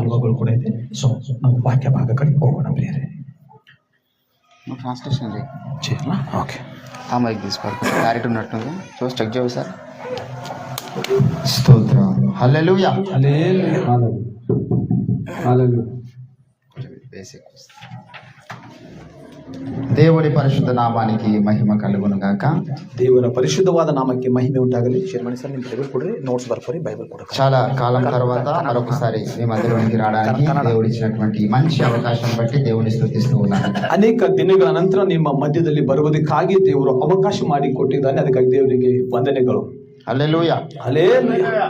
ಅನುಭವಗಳು ಕೂಡ ಇದೆ. ಸೊ ನಾವು ವಾಕ್ಯ ಭಾಗ ಕಡೆ ಹೋಗೋಣ ಪ್ರಿಯರೇ. ట్రాన్స్లేషన్ చేయాలా? ఓకే. ఆ మైక్ తీసుకోవాలి, క్లారిటీ ఉన్నట్టుంది. సో చెక్ చేయండి సార్. స్తోత్రం. హల్లెలూయా. హల్లెలూయా. హల్లెలూయా. బేసిక్ దేవుడి పరిశుద్ధ నామానికి మహిమ కలుగును గాక. ದೇವರ ಪರಿಶುದ್ಧವಾದ ನಾಮಕ್ಕೆ ಮಹಿಮೆ ಉಂಟಾಗಲಿ. ಶರ್ಮಣಿ ಸರ್ ನಿಮ್ಮ ಬೈಬಲ್ ಕೊಡ್ರಿ, ನೋಟ್ಸ್ ಬರ್ಕೊರಿ, బైబిల్ కూడా. చాలా కాలం తర్వాత మరొకసారి మీ మధ్యలోనికి రావడానికి దేవుడు ఇచ్చినటువంటి మంచి అవకాశం బట్టి దేవుని స్తుతిస్తూ ఉన్నాను. ಅನೇಕ ದಿನಗಳ ನಂತರ ನಿಮ್ಮ ಮಧ್ಯದಲ್ಲಿ ಬರುವುದಕ್ಕಾಗಿ ದೇವರು ಅವಕಾಶ ಮಾಡಿ ಕೊಟ್ಟಿದ್ದಾನೆ. ಅದಕ್ಕಾಗಿ ದೇವರಿಗೆ ವಂದನೆಗಳು. హల్లెలూయా. ಹಲ್ಲೆಲೂಯಾ.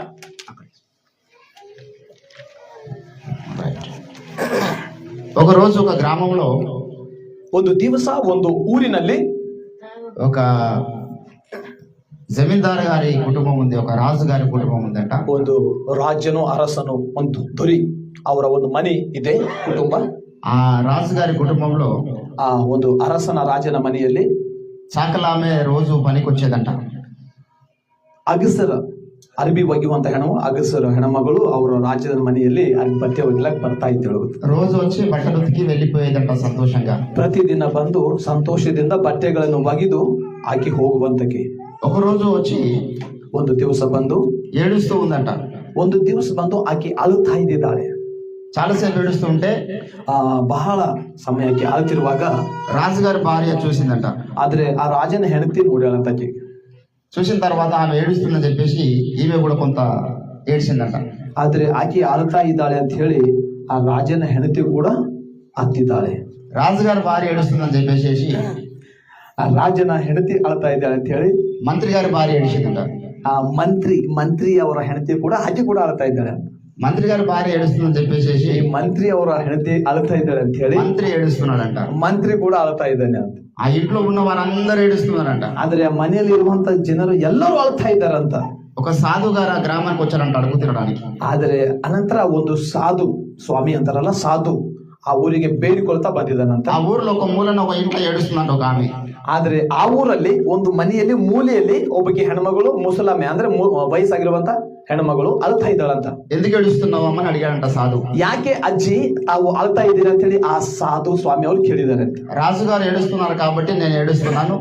ఒక రోజు ఒక గ్రామంలో ಒಂದು ದಿವಸ ಒಂದು ಊರಿನಲ್ಲಿ ఒక జమీందార్ గారి కుటుంబం ఉంది, ఒక రాజు గారి కుటుంబం ఉందంట. ಒಂದು ರಾಜನು ಅರಸನು ಒಂದು ದೊರಿ ಅವರ ಒಂದು ಮನೆ ಇದೆ, ಕುಟುಂಬ. ఆ రాజు గారి కుటుంబంలో ಆ ಒಂದು ಅರಸನ ರಾಜನ ಮನೆಯಲ್ಲಿ చాకలామె రోజు పనికొచ్చేదంట. ಅಗಸರ ಅರಬಿ ಒಗೆಯುವಂತ ಹೆಣ್ಣು, ಅಗಸರ ಹೆಣ್ಮಗಳು ಅವರ ರಾಜ್ಯದ ಮನೆಯಲ್ಲಿ ಬಟ್ಟೆ ಒಗಿಲಕ್ಕೆ ಬರ್ತಾ ಇದ್ದಳು. రోజు వచ్చి బట్టలు ఉతికి వెళ్ళిపోయేదంట సంతోషంగా. ಪ್ರತಿದಿನ ಬಂದು ಸಂತೋಷದಿಂದ ಬಟ್ಟೆಗಳನ್ನು ಒಗೆದು ಆಕೆ ಹೋಗುವಂತಕ್ಕೆ. ఒక రోజు వచ్చి ಒಂದು ದಿವಸ ಬಂದು ఏడుస్తూ ఉందంట. ಒಂದು ದಿವಸ ಬಂದು ಆಕೆ ಅಳುತ್ತಾ ಇದ್ದಾಳೆ. చాలాసేపు ఏడుస్తూ ఉంటే ಬಹಳ ಸಮಯಕ್ಕೆ ಅಳುತ್ತಿರುವಾಗ రాజుగారి భార్య చూసిందంట. ಆದ್ರೆ ಆ ರಾಜನ ಹೆಂಡತಿ ನೋಡ್ಯಾಳಂತಕ್ಕೆ. చూసిన తర్వాత ఆమె ఏడుస్తుందని చెప్పేసి ఈమె కూడా కొంత ఏడ్చిందంట. ಆದ್ರೆ ಆಕೆ ಅಳುತ್ತಾ ಇದ್ದಾಳೆ ಅಂತ ಹೇಳಿ ಆ ರಾಜನ ಹೆಂಡತಿ ಕೂಡ ಅತ್ತಿದ್ದಾಳೆ. రాజుగారి భార్య ఏడుస్తుందని చెప్పేసి ಆ ರಾಜನ ಹೆಂಡತಿ ಅಳ್ತಾ ಇದ್ದಾಳೆ ಅಂತ ಹೇಳಿ మంత్రి గారి భార్య ఏడిచిందంట. ಆ ಮಂತ್ರಿ ಅವರ ಹೆಂಡತಿ ಕೂಡ ಆಕೆ ಕೂಡ ಅಳ್ತಾ ಇದ್ದಾಳೆ. మంత్రి గారి భార్య ఏడుస్తుందని చెప్పేసి ಈ ಮಂತ್ರಿ ಅವರ ಹೆಂಡತಿ ಅಳ್ತಾ ಇದ್ದಾಳೆ ಅಂತ ಹೇಳಿ మంత్రి ఏడుస్తున్నాడంట. ಮಂತ್ರಿ ಕೂಡ ಅಳ್ತಾ ಇದ್ದಾನೆ ಅಂತ. ఆ ఇంట్లో ఉన్న వారందరూ ఏడుస్తున్నారంట. ಆದ್ರೆ ಆ ಮನೆಯಲ್ಲಿ ಇರುವಂತ ಜನರು ಎಲ್ಲರೂ ಅಳ್ತಾ ಇದ್ದಾರಂತ. ఒక సాధు గారు ఆ గ్రామానికి వచ్చారంట అడుగు తినడానికి. ಆದ್ರೆ ಅನಂತರ ಒಂದು ಸಾಧು, ಸ್ವಾಮಿ ಅಂತಾರಲ್ಲ ಸಾಧು, ಆ ಊರಿಗೆ ಬೇಡಿಕೊಳ್ತಾ ಬಂದಿದ್ದಾನಂತ. ఆ ఊర్లో ఒక మూలన ఒక ఇంట్లో ఏడుస్తుందంట ఒక ఆమె. ಆದ್ರೆ ಆ ಊರಲ್ಲಿ ಒಂದು ಮನೆಯಲ್ಲಿ ಮೂಲೆಯಲ್ಲಿ ಒಬ್ಬಕ್ಕೆ ಹೆಣ್ಮಗಳು, ಮುಸಲಮೆ ಅಂದ್ರೆ ವಯಸ್ಸಾಗಿರುವಂತ ಹೆಣ್ಮಗಳು ಅಳ್ತಾ ಇದ್ದಾಳಂತ. ఎందుకు ఏడుస్తున్నావు అమ్మని అడిగాడంట సాధు. ಯಾಕೆ ಅಜ್ಜಿ ತಾವು ಅಳ್ತಾ ಇದ್ದೀರಿ ಅಂತ ಹೇಳಿ ಆ ಸಾಧು ಸ್ವಾಮಿ ಅವರು ಕೇಳಿದ್ದಾರೆ. రాజుగారు ఏడుస్తున్నారు కాబట్టి నేను ఏడుస్తున్నాను.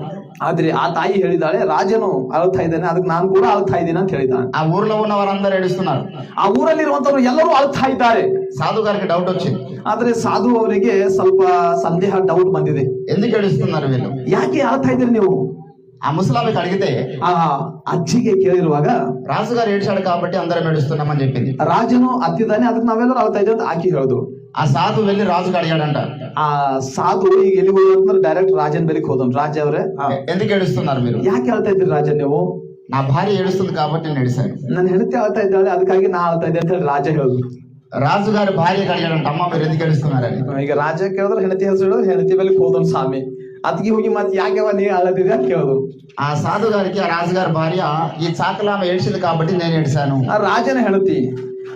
ಆದ್ರೆ ಆ ತಾಯಿ ಹೇಳಿದಾಳೆ, ರಾಜನು ಅಳ್ತಾ ಇದ್ದಾನೆ, ಅದಕ್ಕೆ ನಾನು ಕೂಡ ಅಳ್ತಾ ಇದ್ದೀನಿ ಅಂತ ಹೇಳಿದ್ದಾನೆ. ఆ ఊర్లో ఉన్న వారందరూ ఏడుస్తున్నారు. ಆ ಊರಲ್ಲಿರುವಂತವ್ರು ಎಲ್ಲರೂ ಅಳ್ತಾ ಇದ್ದಾರೆ. సాధు గారికి డౌట్ వచ్చింది. ಆದ್ರೆ ಸಾಧು ಅವರಿಗೆ ಸ್ವಲ್ಪ ಸಂದೇಹ, ಡೌಟ್ ಬಂದಿದೆ. ఎందుకు ఏడుస్తున్నారు వీళ్ళు? ಯಾಕೆ ಅಳ್ತಾ ಇದ್ದೀರಿ ನೀವು? ఆ ముసలామికి అడిగితే ಆ ಅಜ್ಜಿಗೆ ಕೇಳಿರುವಾಗ రాజుగారు ఏడ్చాడు కాబట్టి అందరం ఏడుస్తున్నామని చెప్పింది. ರಾಜನು ಅತ್ತಿದ್ದಾನೆ, ಅದಕ್ಕೆ ನಾವೆಲ್ಲರೂ ಅಳ್ತಾ ಇದ್ದೀವಿ ಅಂತ ಆಕೆ ಹೇಳಿದ್ರು. ఆ సాధు వెళ్ళి రాజుగా అడిగాడంట. ಆ ಸಾಧು ಈಗ ಎಲ್ಲಿ ಹೋದ್ರೆ ಡೈರೆಕ್ಟ್ ರಾಜನ್ ಬೆಲಿಕ್ ಹೋದನು. ರಾಜ ಅವರೇ, ఎందుకు ఏడుస్తున్నారు మీరు? ಯಾಕೆ ಅಳ್ತಾ ಇದ್ದೀರಿ ರಾಜ ನೀವು? నా భార్య ఏడుస్తుంది కాబట్టి నేను ఏడిశాను. ನನ್ನ ಹೆಂಡತಿ ಅಳ್ತಾ ಇದ್ದಾಳೆ, ಅದಕ್ಕಾಗಿ ನಾ ಅಳ್ತಾ ಇದ್ದೆ ಅಂತ ಹೇಳಿ ರಾಜ ಹೇಳಿದ್ರು. రాజుగారి భార్యకి అడిగాడంట, అమ్మ మీరు ఎందుకు ఏడుస్తున్నారని. ಈಗ ರಾಜ ಕೇಳಿದ್ರೆ ಹೆಂಡತಿ ಹೆಸರು ಹೆಂಡತಿ ಬೆಲಿಕ್ ಹೋದನು ಸ್ವಾಮಿ. ಅದಕ್ಕೆ ಹೋಗಿ ಮತ್ತೆ ಯಾಕೆ ನೀ ಅಳತಿದ್ದೆ ಅಂತ ಕೇಳಿದ್ರು. ఆ సాధు గారికి ఆ రాజుగారి భార్య ఈ చాకలామె ఏడ్చింది కాబట్టి నేను ఏడిశాను. ಆ ರಾಜನ ಹೆಂಡತಿ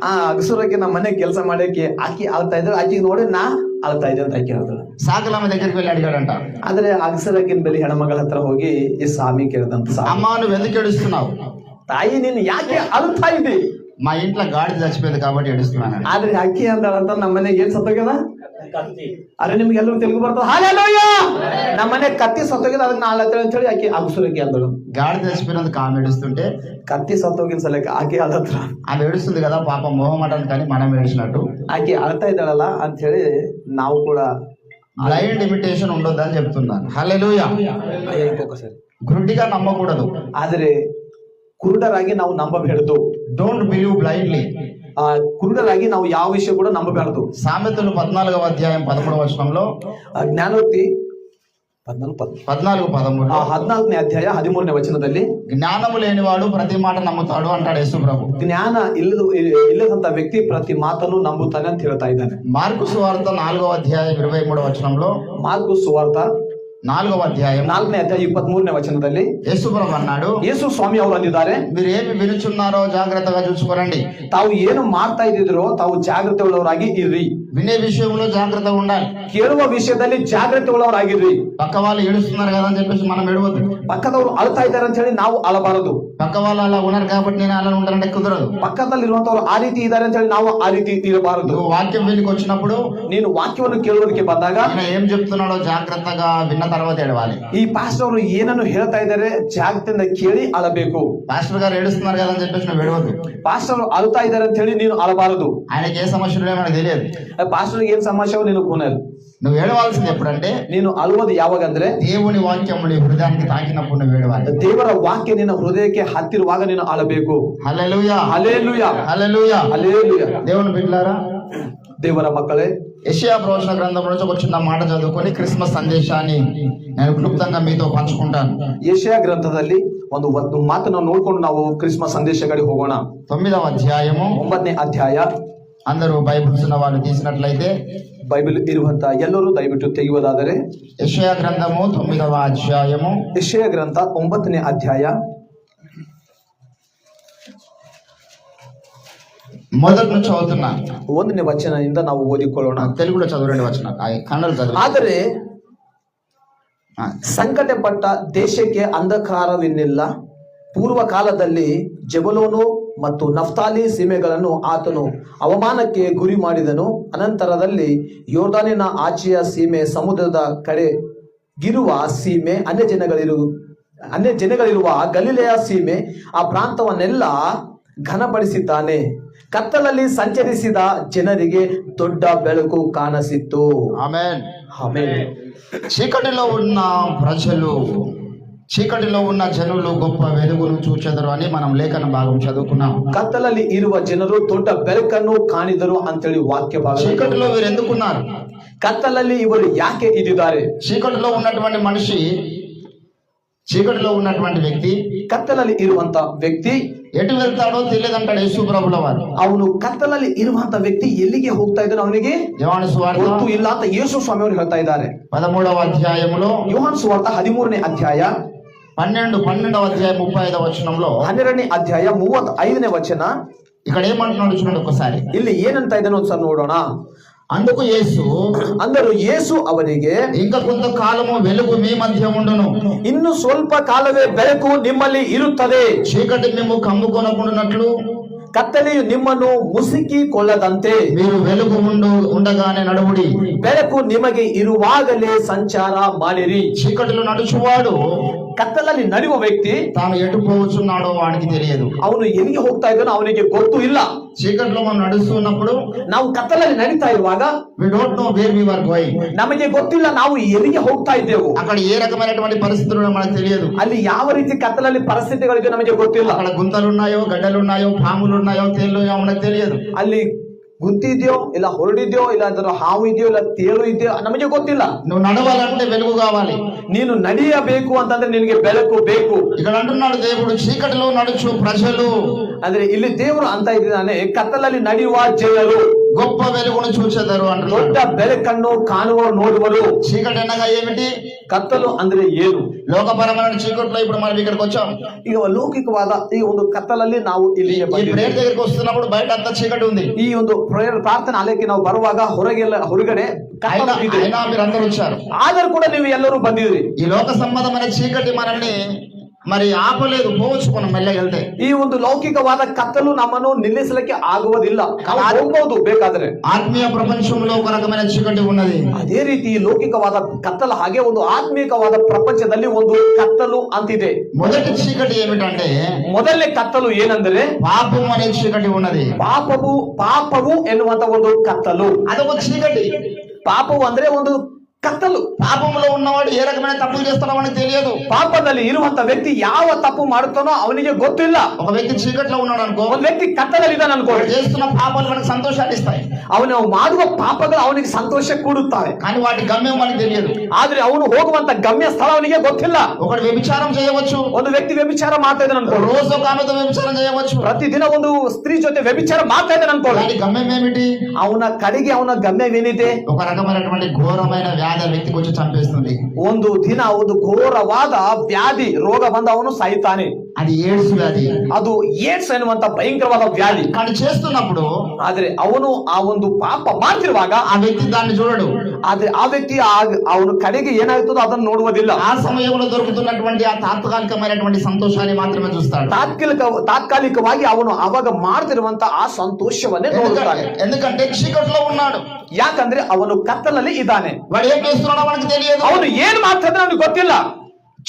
ಆ ಅಗಸರಕ್ಕೆ ನಮ್ಮ ಮನೆ ಕೆಲಸ ಮಾಡಕ್ಕೆ ಆಕಿ ಅಳ್ತಾ ಇದ್ದಾಳೆ, ಆಕಿಗೆ ನೋಡಿ ನಾ ಅಳ್ತಾ ಇದ್ದೆ ಅಂತ ಆಕಿ ಹೇಳಿದ್ರು. చాకలామె దగ్గరికి వెళ్ళి అడిగాడంట. ಆದ್ರೆ ಅಗಸರಕ್ಕಿನ ಬಲಿ ಹೆಣ್ಮಗಳ ಹತ್ರ ಹೋಗಿ ಈ ಸ್ವಾಮಿ ಕೇಳಿದಂತ, అమ్మ నువ్వు ఎందుకు ఏడుస్తున్నావు? ತಾಯಿ ನೀನು ಯಾಕೆ ಅಳ್ತಾ ಇದ್ದಿ? మా ఇంట్లో గాడిద చచ్చిపోయింది కాబట్టి ఏడుస్తున్నాను. ಆದ್ರೆ ಅಕ್ಕಿ ಅಂದಾಳಂತ, ನಮ್ಮ ಮನೆಗೆ ಏನ್ ಸತ್ತೋಗ್ಯದ? ಅರೆ ನಿಮ್ಗೆಲ್ಲರೂ ತೆಲುಗು ಬರ್ತದ? ಹಲ್ಲೆಲೂಯಾ. ನಮ್ಮ ಮನೆ ಕತ್ತಿ ಸತ್ತೋಗ್ಯದ, ಅದಕ್ಕೆ ನಾ ಅಳ್ತೇವೆ ಅಂತ ಹೇಳಿ ಆಕಿ ಅಗಸರಕ್ಕೆ ಅಂದಳು. గాడిద చచ్చిపోయినందుకు ఆమె ఏడుస్తుంటే ಕತ್ತಿ ಸತ್ತೋಗಿನ ಸಲಕ್ಕೆ ಆಕೆ ಅಳತ್ರ. ఆమె ఏడుస్తుంది కదా పాపం మొహమాటం కానీ మనం ఏడిచినట్టు ಆಕೆ ಅಳ್ತಾ ಇದ್ದಾಳಲ್ಲ ಅಂತ ಹೇಳಿ ನಾವು ಕೂಡ బ్లైండ్ ఇమిటేషన్ ఉండొద్దని చెప్తున్నాను. హల్లెలూయా. ಸರಿ, గుడ్డిగా నమ్మకూడదు. ಆದ್ರೆ ಕುರುಡರಾಗಿ ನಾವು ನಂಬಬೇಡದು. Don't believe blindly. ಕುರುಡರಾಗಿ ನಾವು ಯಾವ ವಿಷಯ ಕೂಡ ನಂಬಬಾರದು. సామెతలు 14వ అధ్యాయం 13వ వచనంలో, ಜ್ಞಾನೋಕ್ತಿ 14:13 14ನೇ ಅಧ್ಯಾಯ 13ನೇ ವಚನದಲ್ಲಿ, జ్ఞానము లేనివాడు ప్రతి మాట నమ్ముతాడు అంటాడు యేసు ప్రభు. ಜ್ಞಾನ ಇಲ್ಲದಂತ ವ್ಯಕ್ತಿ ಪ್ರತಿ ಮಾತನ್ನು ನಂಬುತ್ತಾನೆ ಅಂತ ಹೇಳ್ತಾ ಇದ್ದಾನೆ. మార్కు సువార్త 4వ అధ్యాయం 23వ వచనంలో, ಮಾರ್ಕು ಸುವಾರ್ತ 4వ అధ్యాయం 4ನೇ ಅಧ್ಯಾಯ 23ನೇ ವಚನದಲ್ಲಿ యేసుప్రభు అన్నాడు, ಯೇಸು ಸ್ವಾಮಿ ಅವರು ಅಂದಿದ್ದಾರೆ, మీరు ఏమి వినుచున్నారో జాగ్రత్తగా చూసుకోరండి. ತಾವು ಏನು ಮಾಡ್ತಾ ಇದ್ದಿದ್ರೋ ತಾವು ಜಾಗೃತಿ ಉಳ್ಳವರಾಗಿ ಇರ್ರಿ. వినే విషయంలో జాగ్రత్తగా ఉండాలి. ಕೇಳುವ ವಿಷಯದಲ್ಲಿ ಜಾಗೃತಿ ಉಳ್ಳವರಾಗಿರ್ರಿ. పక్క వాళ్ళు ఏడుస్తున్నారు కదా అని చెప్పేసి మనం ఏడవద్దు. ಪಕ್ಕದವರು ಅಳ್ತಾ ಇದ್ದಾರೆ ಅಂತ ಹೇಳಿ ನಾವು ಅಳಬಾರದು. పక్క వాళ్ళు అలా ఉన్నారు కాబట్టి నేను అలా ఉంటానంటే కుదరదు. ಪಕ್ಕದಲ್ಲಿರುವಂತವ್ರು ಆ ರೀತಿ ಇದ್ದಾರೆ ಅಂತ ಹೇಳಿ ನಾವು ಆ ರೀತಿ ಇರಬಾರದು. నువ్వు వాక్యం వినికి వచ్చినప్పుడు ನೀನು ವಾಕ್ಯವನ್ನು ಕೇಳುವುದಕ್ಕೆ ಬಂದಾಗ ఆయన ఏం చెప్తున్నాడో జాగ్రత్తగా విన్న తర్వాత ఏడవాలి. ಈ ಪಾಸ್ಟರ್ ಅವರು ಏನನ್ನು ಹೇಳ್ತಾ ಇದ್ದಾರೆ ಜಾಗೃತಿಯಿಂದ ಕೇಳಿ ಅಳಬೇಕು. పాస్టర్ గారు ఏడుస్తున్నారు కదా అని చెప్పేసి నువ్వు ఏడవద్దు. ಪಾಸ್ಟರ್ ಅವರು ಅಳ್ತಾ ಇದ್ದಾರೆ ಅಂತ ಹೇಳಿ ನೀನು ಅಳಬಾರದು. ఆయనకి ఏ సమస్య ఉన్నాయో మనకు తెలియదు. ಪಾಸ್ಟರ್ ಏನ್ ಸಮಸ್ಯೆ ನೀನು ಕೂನಲ್. నువ్వు ఏడవాల్సింది ఎప్పుడంటే ನೀನು ಅಳುವುದು ಯಾವಾಗಂದ್ರೆ దేవుని వాక్యం నీ హృదయానికి తాకినప్పుడు నువ్వు ఏడవాలి. ದೇವರ ವಾಕ್ಯ ನಿನ್ನ ಹೃದಯಕ್ಕೆ ಹತ್ತಿರುವಾಗ ನೀನು ಅಳಬೇಕು. హల్లెలూయా, ಹಲ್ಲೆಲೂಯಾ, హల్లెలూయా, ಹಲ್ಲೆಲೂಯಾ. దేవుని బిడ్డలారా, ದೇವರ ಮಕ್ಕಳೇ, యెషయా ప్రవచన గ్రంథం నుంచి ఒక చిన్న మాట చదువుకొని క్రిస్మస్ సందేశాన్ని నేను క్లుప్తంగా మీతో పంచుకుంటాను. ಯೆಶಾಯ ಗ್ರಂಥದಲ್ಲಿ ಒಂದು ಮಾತನ್ನು ನೋಡ್ಕೊಂಡು ನಾವು ಕ್ರಿಸ್ಮಸ್ ಸಂದೇಶಗಳಿಗೆ ಹೋಗೋಣ. 9వ అధ్యాయము 9ನೇ ಅಧ್ಯಾಯ. అందరూ బైబిల్స్ ఉన్న వాళ్ళు తీసినట్లయితే ಬೈಬಲ್ ಇರುವಂತ ಎಲ್ಲರೂ ದಯವಿಟ್ಟು ತೆಗೆಯುವುದಾದರೆ యెషయా గ్రంథము 9వ అధ్యాయము ಯೆಶಾಯ ಗ್ರಂಥ 9ನೇ ಅಧ್ಯಾಯ మొదటి నుంచి చదువుతున్నా. 1ನೇ ವಚನದಿಂದ ನಾವು ಓದಿಕೊಳ್ಳೋಣ. తెలుగులో చదవండి వచన, కన్నడ చదువు. ಆದರೆ ಸಂಕಟಪಟ್ಟ ದೇಶಕ್ಕೆ ಅಂಧಕಾರವಿನ್ನಿಲ್ಲ. ಪೂರ್ವ ಕಾಲದಲ್ಲಿ ಜಬಲೋನು ಮತ್ತು ನಫ್ತಾಲಿ ಸೀಮೆಗಳನ್ನು ಆತನು ಅವಮಾನಕ್ಕೆ ಗುರಿ ಮಾಡಿದನು. ಅನಂತರದಲ್ಲಿ ಯೋರ್ದಾನಿನ ಆಚೆಯ ಸೀಮೆ, ಸಮುದ್ರದ ಕಡೆಗಿರುವ ಸೀಮೆ, ಅನ್ಯ ಜನಗಳಿರುವ ಗಲಿಲೆಯ ಸೀಮೆ, ಆ ಪ್ರಾಂತವನ್ನೆಲ್ಲ ಘನಪಡಿಸಿದ್ದಾನೆ. ಕತ್ತಲಲ್ಲಿ ಸಂಚರಿಸಿದ ಜನರಿಗೆ ದೊಡ್ಡ ಬೆಳಕು ಕಾಣಿಸಿತ್ತು. Amen, amen. చీకటిలో ఉన్న ప్రజలు, చీకటిలో ఉన్న జనులు గొప్ప వెలుగును చూచెదరు అని మనం లేఖన భాగం చదువుకున్నాం. ಕತ್ತಲಲ್ಲಿ ಇರುವ ಜನರು ದೊಡ್ಡ ಬೆಳಕನ್ನು ಕಾಣಿದರು ಅಂತೇಳಿ ವಾಕ್ಯ ಭಾಗ. చీకటిలో వీరు ఎందుకున్నారు? ಕತ್ತಲಲ್ಲಿ ಇವರು ಯಾಕೆ ಇದ್ದಿದ್ದಾರೆ? చీకటిలో ఉన్నటువంటి మనిషి, చీకటిలో ఉన్నటువంటి వ్యక్తి, ಕತ್ತಲಲ್ಲಿ ಇರುವಂತ ವ್ಯಕ್ತಿ ఎటు వెళ్తాడో తెలియదంటాడు యేసు ప్రభుల వారు. ಅವನು ಕತ್ತಲಲ್ಲಿ ಇರುವಂತ ವ್ಯಕ್ತಿ ಎಲ್ಲಿಗೆ ಹೋಗ್ತಾ ಇದ್ದಾನೆ ಅವನಿಗೆ యోహాను సువార్త ಗೊತ್ತು ಇಲ್ಲ ಅಂತ ಯೇಸು ಸ್ವಾಮಿ ಅವರು ಹೇಳ್ತಾ ಇದ್ದಾರೆ. 13వ అధ్యాయములో, ಯೋಹಾನ್ ಸುವಾರ್ತ 13ನೇ ಅಧ್ಯಾಯ 12వ అధ్యాయం 35వ వచనంలో, 12ನೇ ಅಧ್ಯಾಯ 35ನೇ ವಚನ. ఇక్కడ ఏమంటున్నాడు చూడండి ఒకసారి. ಇಲ್ಲಿ ಏನಂತ ಇದ್ದಾನೆ ಒಂದ್ಸಲ ನೋಡೋಣ. అందుకు యేసు, ಅಂದರು ಯೇಸು ಅವರಿಗೆ, ఇంకా కొంతకాలము వెలుగు మీ మధ్య ఉండును, ಇನ್ನು ಸ್ವಲ್ಪ ಕಾಲವೇ ಬೆಳಕು ನಿಮ್ಮಲ್ಲಿ ಇರುತ್ತದೆ. చీకటి మేము కమ్ముకొనకుండునట్లు, ಕತ್ತಲೆಯು ನಿಮ್ಮನ್ನು ಮುಸುಕಿಕೊಳ್ಳದಂತೆ మీరు వెలుగు ఉండగానే నడువుడి. ಬೆಳಕು ನಿಮಗೆ ಇರುವಾಗಲೇ ಸಂಚಾರ ಮಾಡಿರಿ. చీకటిలో నడుచువాడు, ಕತ್ತಲಲ್ಲಿ ನಡೆಯುವ ವ್ಯಕ್ತಿ తాను ఎటు పోవచ్చున్నాడో వాడికి తెలియదు. ಅವನು ಎಲ್ಲಿಗೆ ಹೋಗ್ತಾ ಇದ್ದಾನೋ ಅವನಿಗೆ ಗೊತ್ತು ಇಲ್ಲ. చీకటిలో మనం నడుస్తున్నప్పుడు ನಾವು ಕತ್ತಲಲ್ಲಿ ನಡೀತಾ ಇರುವಾಗ we don't know where we are going. ನಮಗೆ ಗೊತ್ತಿಲ್ಲ ನಾವು ಎಲ್ಲಿಗೆ ಹೋಗ್ತಾ ಇದ್ದೇವೆ. అక్కడ ఏ రకమైనటువంటి పరిస్థితులు మనకు తెలియదు. ಅಲ್ಲಿ ಯಾವ ರೀತಿ ಕತ್ತಲಲ್ಲಿ ಪರಿಸ್ಥಿತಿಗಳಿಗೆ ನಮಗೆ ಗೊತ್ತಿಲ್ಲ. అక్కడ గుంతలు ఉన్నాయో, గడ్డలు ఉన్నాయో, పాములు ఉన్నాయో, తేళ్ళు ఉన్నాయో మనకు తెలియదు. ಅಲ್ಲಿ ಗುಂತಿದ್ಯೋ ಇಲ್ಲ ಹೊರಡಿದ್ಯೋ ಇಲ್ಲ ಅದರ ಹಾವು ಇದೆಯೋ ಇಲ್ಲ ತೇಳು ಇದೆಯೋ ನಮಗೆ ಗೊತ್ತಿಲ್ಲ. నువ్వు నడవాలంటే వెలుగు కావాలి. ನೀನು ನಡೆಯಬೇಕು ಅಂತಂದ್ರೆ ನಿನಗೆ ಬೆಳಕು ಬೇಕು. ఇక్కడ అంటున్నాడు దేవుడు, చీకటిలో నడుచు ప్రజలు, ಅಂದ್ರೆ ಇಲ್ಲಿ ದೇವರು ಅಂತ ಇದ್ದಾನೆ, ಕತ್ತಲಲ್ಲಿ ನಡೆಯುವ ಜನರು గొప్ప వెలుగును చూచెదరు అంటున్నాడు. ದೊಡ್ಡ ಬೆಳಕನ್ನು ಕಾಣುವ ನೋಡುವರು. చీకటి అనగా ఏమిటి? ಕತ್ತಲು ಅಂದ್ರೆ ಏನು? లోకపరమైన చీకట్లో ఇప్పుడు మనం ఇక్కడికి వచ్చాం. ಈಗ ಲೌಕಿಕವಾದ ಈ ಒಂದು ಕತ್ತಲಲ್ಲಿ ನಾವು ಇಲ್ಲಿ ఈ ప్రేయర్ దగ్గరికి వస్తున్నప్పుడు బయట అంతా చీకటి ఉంది. ಈ ಒಂದು ಪ್ರಾರ್ಥನಾ ಆಲಯಕ್ಕೆ ನಾವು ಬರುವಾಗ ಹೊರಗಡೆ అయినా మీరు అందరూ వచ్చారు. ಆದರೂ ಕೂಡ ನೀವು ಎಲ್ಲರೂ ಬಂದಿದ್ರಿ. ఈ లోక సంబంధమైన చీకటి మనల్ని మరి ఆపలేదు, పోవచ్చు మనం మెల్లగా వెళ్తే. ಈ ಒಂದು ಲೌಕಿಕವಾದ ಕತ್ತಲು ನಮ್ಮನ್ನು ನಿಲ್ಲಿಸಲಿಕ್ಕೆ ಆಗುವುದಿಲ್ಲ, ನಾವು ಹೋಗಬಹುದು ಬೇಕಾದ್ರೆ. ఆత్మీయ ప్రపంచంలో ఒక రకమైన చీకటి ఉన్నది. ಅದೇ ರೀತಿ ಲೌಕಿಕವಾದ ಕತ್ತಲು ಹಾಗೆ ಒಂದು ಆತ್ಮೀಕವಾದ ಪ್ರಪಂಚದಲ್ಲಿ ಒಂದು ಕತ್ತಲು ಅಂತಿದೆ. మొదటి చీకటి ఏమిటంటే, ಮೊದಲನೇ ಕತ್ತಲು ಏನಂದ್ರೆ పాపం అనే చీకటి ఉన్నది. ಪಾಪವು ಎನ್ನುವಂತ ಒಂದು ಕತ್ತಲು. అదొక చీకటి. ಪಾಪವು ಅಂದ್ರೆ ಒಂದು ಕತ್ತಲು. పాపంలో ఉన్నవాడు ఏ రకమైన తప్పులు చేస్తాడో మనకు తెలియదు. ಪಾಪದಲ್ಲಿ ಇರುವಂತ ವ್ಯಕ್ತಿ ಯಾವ ತಪ್ಪು ಮಾಡುತ್ತಾನೋ ಅವನಿಗೆ ಗೊತ್ತಿಲ್ಲ. ఒక వ్యక్తి చీకట్లో ఉన్నాడు అనుకో, ಒಂದು ವ್ಯಕ್ತಿ ಕತ್ತಲಲ್ಲಿ ಇದ್ದಾನೆ ಅನ್ಕೋ, చేస్తున్న పాపాలు మనకు సంతోషాన్ని ఇస్తాయి. ಅವನು ಮಾಡುವ ಪಾಪಗಳು ಅವನಿಗೆ ಸಂತೋಷ ಕೊಡುತ್ತವೆ, కానీ వాటి గమ్యం మనకు తెలియదు. ಆದ್ರೆ ಅವನು ಹೋಗುವಂತ ಗಮ್ಯ ಸ್ಥಳ ಅವನಿಗೆ ಗೊತ್ತಿಲ್ಲ. ఒకడు వ్యభిచారం చేయవచ్చు. ಒಂದು ವ್ಯಕ್ತಿ ವ್ಯಭಿಚಾರ ಮಾಡ್ತಾ ಇದ್ದಾನೆ ಅನ್ಕೋ, రోజు ఒక ఆమెతో వ్యభిచారం చేయవచ్చు. ಪ್ರತಿದಿನ ಒಂದು ಸ್ತ್ರೀ ಜೊತೆ ವ್ಯಭಿಚಾರ ಮಾಡ್ತಾ ಇದ್ದಾನೆ ಅನ್ಕೋ, వాటి గమ్యం ఏమిటి? ಅವನ ಕಡೆಗೆ ಅವನ ಗಮ್ಯವೇನಿದೆ? ఒక రకమైనటువంటి ఘోరమైన వ్యాధి ఆ వ్యక్తికి వచ్చి చంపేస్తుంది. ಒಂದು ದಿನ ಒಂದು ಘೋರವಾದ ವ್ಯಾಧಿ ರೋಗ ಬಂದ ಅವನು ಸಾಯ್ತಾನೆ. అది ఎయిడ్స్ వ్యాధి. ಅದು ಏಡ್ಸ್ ಎನ್ನುವಂತ ಭಯಂಕರವಾದ ವ್ಯಾಧಿ. కానీ చేస్తున్నప్పుడు ಆದ್ರೆ ಅವನು ಆ ಒಂದು ಪಾಪ ಮಾಡ್ತಿರುವಾಗ ఆ వ్యక్తి దాన్ని చూడడు. ಆದ್ರೆ ಆ ವ್ಯಕ್ತಿ ಅವನ ಕಡೆಗೆ ಏನಾಗ್ತದೋ ಅದನ್ನು ನೋಡುವುದಿಲ್ಲ. ఆ సమయంలో దొరుకుతున్నటువంటి ఆ తాత్కాలికమైనటువంటి సంతోషాన్ని మాత్రమే చూస్తాడు. ತಾತ್ಕಾಲಿಕವಾಗಿ ಅವನು ಅವಾಗ ಮಾಡ್ತಿರುವಂತ ಆ ಸಂತೋಷವನ್ನೇ ನೋಡುತ್ತಾನೆ. ఎందుకంటే చీకట్లో ఉన్నాడు. ಯಾಕಂದ್ರೆ ಅವನು ಕತ್ತಲಲ್ಲಿ ಇದ್ದಾನೆ. వాడు ఏం చేస్తున్నాడో మనకు తెలియదు. ಅವನು ಏನ್ ಮಾಡ್ತಿದ್ರೆ ಅವನಿಗೆ ಗೊತ್ತಿಲ್ಲ.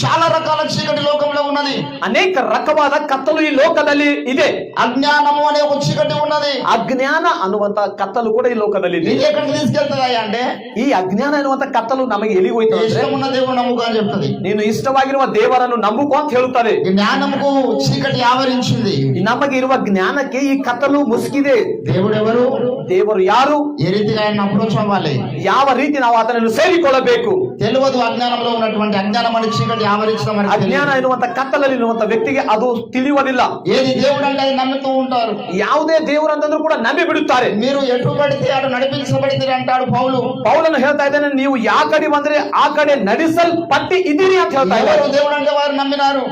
చాలా రకాల చీకటి లోకంలో ఉన్నది. ಅನೇಕ ರಕವಾದ ಕತ್ತಲು ಈ ಲೋಕದಲ್ಲಿ ಇದೆ. అజ్ఞానము అనే ఒక చీకటి ఉన్నది. ಅಜ್ಞಾನ ಅನ್ನುವಂತ ಕತ್ತಲು ಕೂಡ ಈ ಲೋಕದಲ್ಲಿ ಇದೆ. ఇది ఎక్కడికి తీసుకెళ్తుందా అంటే ಈ ಅಜ್ಞಾನ ಎನ್ನುವಂತ ಕತ್ತಲು ನಮಗೆ ಎಲ್ಲಿಗೆ ಹೋಯ್ತು ಅಂದ್ರೆ ఇష్టమున్న దేవుడు నమ్ముకో అని చెప్తుంది. ನೀನು ಇಷ್ಟವಾಗಿರುವ ದೇವರನ್ನು ನಂಬುಕೋ ಅಂತ ಹೇಳುತ್ತದೆ. జ్ఞానముకు చీకటి ఆవరించింది. ನಮಗೆ ಇರುವ ಜ್ಞಾನಕ್ಕೆ ಈ ಕತ್ತಲು ಮುಸುಕಿದೆ. దేవుడు ఎవరు? ದೇವರು ಯಾರು? ఏ రీతిగా ఆయన అప్రోచ్ అవ్వాలి? ಯಾವ ರೀತಿ ನಾವು ಆತನನ್ನು ಸೇರಿಕೊಳ್ಳಬೇಕು? తెలియదు. అజ్ఞానంలో ఉన్నటువంటి అజ్ఞానం అనే చీకటి ఆవరించడం అనేది ಅಜ್ಞಾನ ಎನ್ನುವಂತ ಕತ್ತಲಲ್ಲಿ ಇರುವಂತ ವ್ಯಕ್ತಿಗೆ ಅದು ತಿಳಿಯುವುದಿಲ್ಲ. ఏది దేవుడు అంటే అది నమ్ముతూ ఉంటారు. ಯಾವುದೇ ದೇವರು ಅಂತಂದ್ರೂ ಕೂಡ ನಂಬಿ ಬಿಡುತ್ತಾರೆ. మీరు ఎటు పడితే అటు నడిపించబడితే అంటాడు పౌలు. ಪೌಲನು ಹೇಳ್ತಾ ಇದ್ದಾನೆ, ನೀವು ಯಾವ ಕಡೆ ಬಂದ್ರೆ ಆ ಕಡೆ ನಡೆಸಲ್ಪಟ್ಟಿ ಇದ್ದೀರಿ ಅಂತ ಹೇಳ್ತಾ ಇದ್ದಾರೆ. ఎవరు దేవుడు అంటే వారు నమ్మినారు.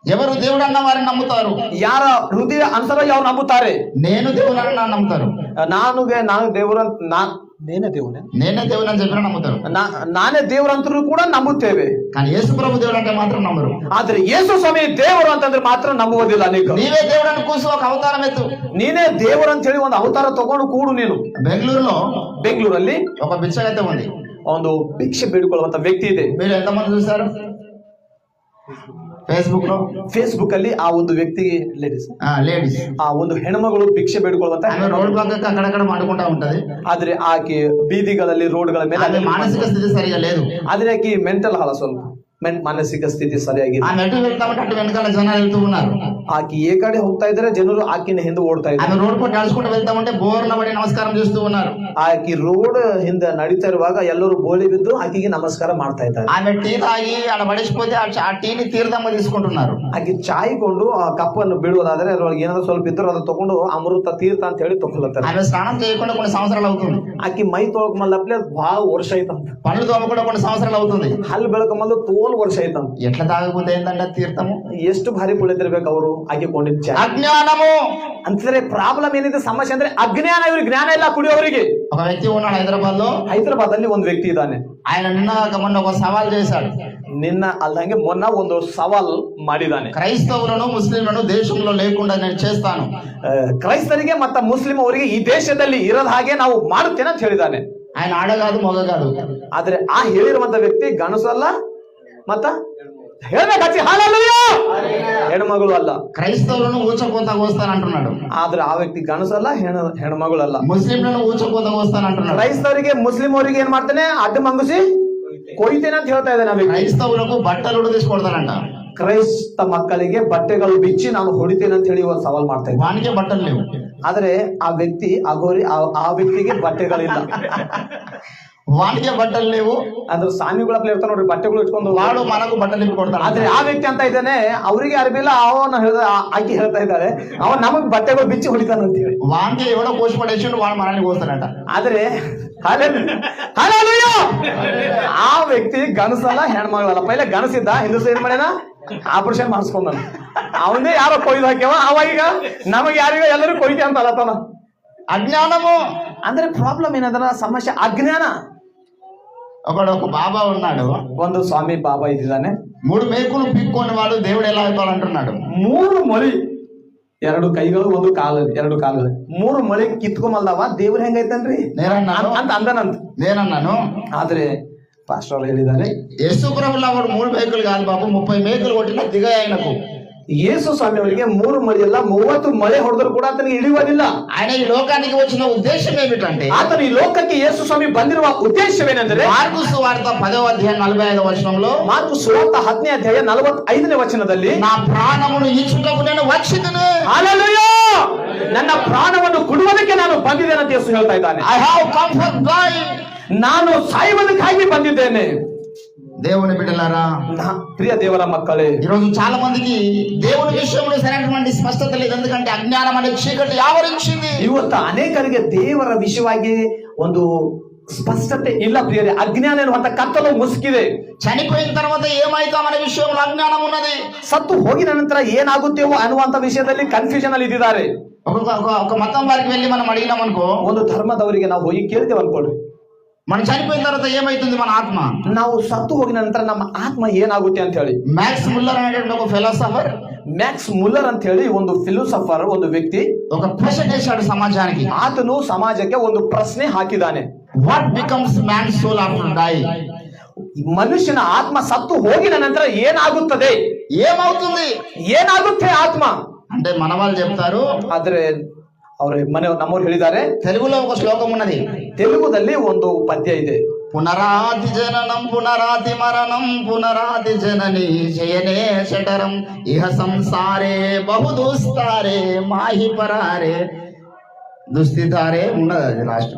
ఎవరు దేవుడు అన్న వారిని నమ్ముతారు. ಯಾರ ಹೃದಯ ಅನುಸಾರ ಯಾವ ನಂಬುತ್ತಾರೆ. నేను దేవుడు అన్న నమ్ముతారు. ನಾನು ದೇವರು నేనే దేవునే నేనే దేవుడు అని చెప్పిన నమ్ముతారు. ನಾನೇ ದೇವರಂತರೂ ಕೂಡ ನಂಬುತ್ತೇವೆ. కానీ యేసు ప్రభు దేవుడు అంటే మాత్రం నమ్మరు. ಆದ್ರೆ ಯೇಸು ಸ್ವಾಮಿ ದೇವರು ಅಂತಂದ್ರೆ ಮಾತ್ರ ನಂಬುವುದಿಲ್ಲ ಅನೇಕರು. నీవే దేవుడు అని కూర్చో ఒక అవతారం ఎత్తు. ನೀನೇ ದೇವರು ಅಂತ ಹೇಳಿ ಒಂದು ಅವತಾರ ತಗೊಂಡು ಕೂಡು. ನೀನು ಬೆಂಗಳೂರಲ್ಲಿ ఒక బిచ్చగత్తె ఉంది. ಒಂದು ಭಿಕ್ಷೆ ಬೇಡಿಕೊಳ್ಳುವಂತ ವ್ಯಕ್ತಿ ಇದೆ. మీరు ఎంతమంది చూసారు ಫೇಸ್ಬುಕ್ ಅಲ್ಲಿ ಆ ಒಂದು ವ್ಯಕ್ತಿ ಲೇಡೀಸ್ ಆ ಒಂದು ಹೆಣ್ಮಗಳು ಭಿಕ್ಷೆ ಬೇಡಿಕೊಳ್ಳುವಂತ రోడ్ పక్కಕ್ಕೆ అక్కడక్కడ ಮಾಡ್ಕೊಂటా ఉంటది. ಆದ್ರೆ ಆಕೆ ಬೀದಿಗಳಲ್ಲಿ ರೋಡ್ಗಳ ಮೇಲೆ ಮಾನಸಿಕ ಸ್ಥಿತಿ ಸರಿగా లేదు. ಆದ್ರೆ ಆಕೆ ಮೆಂಟಲ್ ಹಾಳ, ಸ್ವಲ್ಪ ಮಾನಸಿಕ ಸ್ಥಿತಿ ಸರಿಯಾಗಿದೆ. ಅటు వెనకాల జనాలు వెళ్తూ ఉన్నారు. ಆಕೆ ఏ ಕಡೆ ಹೋಗ್ತಾ ಇದ್ರೆ ಜನರು ಆಕಿನ ಹಿಂದೆ ಓಡ್ತಾ ಇದ್ದಾರೆ. రోడ్ పట్టు నడుచుకుంటూ వెళ్తా ఉంటే బోర్ల పడి నమస్కారం చేస్తూ ఉన్నారు. ಆಕಿ ರೋಡ್ ಹಿಂದೆ ನಡೀತಾ ಇರುವಾಗ ಎಲ್ಲರೂ ಬೋಳಿ ಬಿದ್ದು ಆಕಿಗೆ ನಮಸ್ಕಾರ ಮಾಡ್ತಾ ಇದ್ದಾರೆ. ఆమె టీ తాగి ఆడ పడేసిపోతే ఆ టీని తీర్థంగా తీసుకుంటున్నారు. ಆಕಿ ಚಾಯ್ ಕೊಂಡು ಆ ಕಪ್ಪನ್ನು ಬಿಡುವುದಾದ್ರೆ ಅದ್ರೊಳಗೆ ಏನಾದ್ರು ಸ್ವಲ್ಪ ಇದ್ರು ಅದು ತಗೊಂಡು ಅಮೃತ ತೀರ್ಥ ಅಂತ ಹೇಳಿ ತಗೊಳ್ತಾರೆ. ఆమె స్నానం చేయకుండా కొన్ని సంవత్సరాలు అవుతుంది. ಆಕಿ ಮೈ ತೊಳ್ಕೊಂಬಲ್ಲಪ್ಲೆ ಬಹಳ ವರ್ಷ ಆಯ್ತಂತ. పనులు తోమకుండా కొన్ని సంవత్సరాలు అవుతుంది. ಹಲ್ಲು ಬೆಳಕೊಂಬಂದು ತೋಲ್ ವರ್ಷ ಆಯ್ತಂತ. ఎట్లా తాగకపోతే ఏంటంటే తీర్థము ಎಷ್ಟು ಭಾರಿ ಕುಳಿತಿರ್ಬೇಕು ಅವರು ಆಕೆ ಕೊಂಡಿದ್ದ ಅಜ್ಞಾನము ಅಂತಂದ್ರೆ ಪ್ರಾಬ್ಲಮ್ ಏನಿದೆ, ಸಮಸ್ಯೆ ಅಂದ್ರೆ ಅಜ್ಞಾನ. ಇವ್ರಿಗೆ ಜ್ಞಾನ ಇಲ್ಲ ಕುಡಿಯೋರಿಗೆ. ఒక వ్యక్తి ఉన్నాడు ಹೈದರಾಬಾದ್ ಅಲ್ಲಿ ಒಂದು ವ್ಯಕ್ತಿ ಇದ್ದಾನೆ. ఆయన నిన్న మొన్న ఒక సవాల్ చేశాడు. నిన్న ಅಲ್ಲಂಗೆ ಮೊನ್ನ ಒಂದು ಸವಾಲ್ ಮಾಡಿದ್ದಾನೆ. క్రైస్తవులను ముస్లింలను దేశంలో లేకుండా నేను చేస్తాను. ಕ್ರೈಸ್ತರಿಗೆ ಮತ್ತೆ ಮುಸ್ಲಿಂ ಅವರಿಗೆ ಈ ದೇಶದಲ್ಲಿ ಇರದ ಹಾಗೆ ನಾವು ಮಾಡುತ್ತೇನೆ ಅಂತ ಹೇಳಿದ್ದಾನೆ. ఆయన ఆడగాదు మొగగాదు. ಆದ್ರೆ ಆ ಹೇಳಿರುವಂತ ವ್ಯಕ್ತಿ ಗಣಸಲ್ಲ ಮತ್ತ ಹೇಳ್ಬೇಕಾಚಿ ಹಾಲಲ್ಲಯ್ಯ ಹೆಣ್ಮಗಳು ಅಲ್ಲ. క్రైస్తవులను ఊచకోతకు వస్తానంటున్నాడు. ಆದ್ರೆ ಆ ವ್ಯಕ್ತಿ ಗಣಸಲ್ಲ, ಹೆಣ್ಮಗಳು ಅಲ್ಲ. ముస్లింలను ఊచకోతకు వస్తానంటున్నాడు. ಕ್ರೈಸ್ತವರಿಗೆ ಮುಸ್ಲಿಂ ಅವರಿಗೆ ಏನ್ ಮಾಡ್ತಾನೆ, ಅಡ್ಡ ಮಂಗುಸಿ ಕೊಯ್ತೇನೆ ಅಂತ ಹೇಳ್ತಾ ಇದ್ದಾನೆ. క్రైస్తవులకు బట్టలు ఉడిదిసికొడతానంట. ಕ್ರೈಸ್ತ ಮಕ್ಕಳಿಗೆ ಬಟ್ಟೆಗಳು ಬಿಚ್ಚಿ ನಾನು ಹೊಡಿತೇನೆ ಅಂತ ಹೇಳಿ ಒಂದು ಸವಾಲ್ ಮಾಡ್ತಾ ಇದ್ದೆ. ವಾನಿಗೆ ಬಟ್ಟಲು లేవు. ಆದ್ರೆ ಆ ವ್ಯಕ್ತಿ ಅಗೋರಿ ಆ ವ್ಯಕ್ತಿಗೆ ಬಟ್ಟೆಗಳಿಲ್ಲ. వానికే బట్టలు లేవు. ಅಂದ್ರೆ ಸ್ವಾಮಿಗಳ ಇರ್ತಾರ ನೋಡ್ರಿ, ಬಟ್ಟೆಗಳು ಇಟ್ಕೊಂಡು ವಾಡು మనకు ಬಟ್ಟಲು ಇಟ್ಕೊಡ್ತಾನೆ. ಆದ್ರೆ ಆ ವ್ಯಕ್ತಿ ಅಂತ ಇದ್ದಾನೆ, ಅವರಿಗೆ ಅರ್ಬಿಲ್ಲ, ಅವನ ಆಕಿ ಹೇಳ್ತಾ ಇದ್ದಾರೆ ಅವನ್ ನಮಗ್ ಬಟ್ಟೆಗಳು ಬಿಚ್ಚಿ ಹೊಡಿತಾನ ಅಂತ ಹೇಳಿ. వానికి ఎవడో కోసి పడేసి వాడు మనల్ని కోస్తాడంట. ಆದ್ರೆ ಆ ವ್ಯಕ್ತಿ ಗಣಸಲ್ಲ, ಹೆಣ್ಮಗಳಲ್ಲ. ಪೈಲೆ ಗಣಸಿದ್ದ, ಹಿಂದೂಸ್ ಏನ್ ಮಾಡ್ಯಾನ, ಆಪರೇಷನ್ ಮಾಡಿಸ್ಕೊಂಡ. ಅವನೇ ಯಾರೋ ಕೊಯ್ದು ಹಾಕ್ಯವ, ಅವ ಈಗ ನಮಗ್ ಯಾರಿಗ ಎಲ್ಲರೂ ಕೊಯ್ತೆ ಅಂತ ಅಲ್ಲತಾನ. అజ్ఞానము ಅಂದ್ರೆ ಪ್ರಾಬ್ಲಮ್ ಏನಂದ್ರ ಸಮಸ್ಯೆ ಅಜ್ಞಾನ. ఒక బాబా ఉన్నాడు. ಒಂದು ಸ್ವಾಮಿ ಬಾಬಾ ಇದ್ದಾನೆ. 3 మేకులు పిక్కొని వాడు దేవుడు ఎలా అవుతాడంటున్నాడు. 3 ಮೊಳಿ, 2 ಕೈಗಳು, 1 ಕಾಲು, 2 ಕಾಲುಗಳು, 3 ಮೊಳಿ ಕಿತ್ಕೊಂಬಲ್ದವ ದೇವ್ರ ಹೆಂಗೈತನ್ರಿ ಅಂತ ಅಂದನಂತ. నేనన్నాను. ಆದ್ರೆ ಪಾಸ್ಟರ್ ಹೇಳಿದ್ದಾರೆ, యేసు ప్రభుల వాడు 3 మేకులు కాదు బాబు, 30 మేకులు కొట్టిన దిగ ఆయనకు. ಯೇಸು ಸ್ವಾಮಿ ಅವರಿಗೆ 3 ಮೊಳೆ ಅಲ್ಲ, 30 ಮೊಳೆ ಹೊಡೆದ್ರು ಕೂಡ ಆತನಿಗೆ ಇಳಿಯುವುದಿಲ್ಲ. ఆయన ಈ లోకానికి వచ్చిన ఉద్దేశం ఏమిటంటే, ಆತನು ಈ ಲೋಕಕ್ಕೆ ಯೇಸು ಸ್ವಾಮಿ ಬಂದಿರುವ ಉದ್ದೇಶವೇನೆಂದರೆ, మార్కు సువార్త 10వ అధ్యాయం 45వ వచనంలో, ಮಾರ್ಕು ಸುವಾರ್ತ 10ನೇ ಅಧ್ಯಾಯ 45ನೇ ವಚನದಲ್ಲಿ, నా ప్రాణమును ఇచ్చుటకు నేను వచ్చితిని. ಹಲ್ಲೆಲೂಯಾ, ನನ್ನ ಪ್ರಾಣವನ್ನು ಕೊಡುವುದಕ್ಕೆ ನಾನು ಬಂದಿದ್ದೇನೆ ಅಂತ ಯೇಸು ಹೇಳ್ತಾ ಇದ್ದಾನೆ. I have come for die, ನಾನು ಸಾಯುವುದಕ್ಕಾಗಿ ಬಂದಿದ್ದೇನೆ. దేవుని బిడ్డలారా, ప్రియ దేవರ మక్కలే, ఈరోజు చాలా మందికి దేవుని విషయంలో సరైనటువంటి స్పష్టత లేదు. ఎందుకంటే అజ్ఞానం అనే చీకటి ఆవరించింది. ಇವತ್ತು ಅನೇಕರಿಗೆ ದೇವರ ವಿಷಯವಾಗಿ ಒಂದು ಸ್ಪಷ್ಟತೆ ಇಲ್ಲ ಪ್ರಿಯರೇ. ಅಜ್ಞಾನ ಎನ್ನುವಂತ ಕತ್ತಲು ಮುಸುಕಿದೆ. చనిపోయిన తర్వాత ఏమైతామనే విషయంలో అజ్ఞానం ఉన్నది. ಸತ್ತು ಹೋಗಿದ ನಂತರ ಏನಾಗುತ್ತೇವೋ ಅನ್ನುವಂತ ವಿಷಯದಲ್ಲಿ ಕನ್ಫ್ಯೂಷನ್ ಅಲ್ಲಿ ಇದ್ದಾರೆ. ఒక మతం వారికి వెళ్ళి మనం అడిగినాం అనుకో, ಒಂದು ಧರ್ಮದವರಿಗೆ ನಾವು ಹೋಗಿ ಕೇಳ್ತೇವೆ ಅನ್ಕೊಳ್ಳಿ, మనం చనిపోయిన తర్వాత ఏమైతుంది మన ఆత్మ? ನಾವು ಸತ್ತು ಹೋಗಿದ ನಂತರ ನಮ್ಮ ಆತ್ಮ ಏನಾಗುತ್ತೆ ಅಂತ ಹೇಳಿ మ్యాక్స్ ముల్లర్ అనేటువంటి ఒక ఫిలాసఫర్, ಮ್ಯಾಕ್ಸ್ ಮುಲ್ಲರ್ ಅಂತ ಹೇಳಿ ಒಂದು ಫಿಲೋಸಫರ್, ಒಂದು ವ್ಯಕ್ತಿ, ఒక ప్రశ్న వేశాడు సమాజానికి. ಆತನು ಸಮಾಜಕ್ಕೆ ಒಂದು ಪ್ರಶ್ನೆ ಹಾಕಿದ್ದಾನೆ. What becomes man soul after die? ಮನುಷ್ಯನ ಆತ್ಮ ಸತ್ತು ಹೋಗಿದ ನಂತರ ಏನಾಗುತ್ತದೆ, ఏమవుతుంది, ಏನಾಗುತ್ತೆ ಆತ್ಮ అంటే మన వాళ్ళు చెప్తారు. ಆದ್ರೆ ಅವ್ರ ನಮ್ಮವ್ರು ಹೇಳಿದ್ದಾರೆ. తెలుగులో ఒక శ్లోకం ఉన్నది, ತೆಲುಗುದಲ್ಲಿ ಒಂದು ಪದ್ಯ ಇದೆ. పునరాది జననం పునరాది మరణం పునరాది జనని జయనే శటరం ఇహ సంసారే బహు దుస్తారే మాహి పరారే దుస్థితారే ఉన్నది లాస్ట్.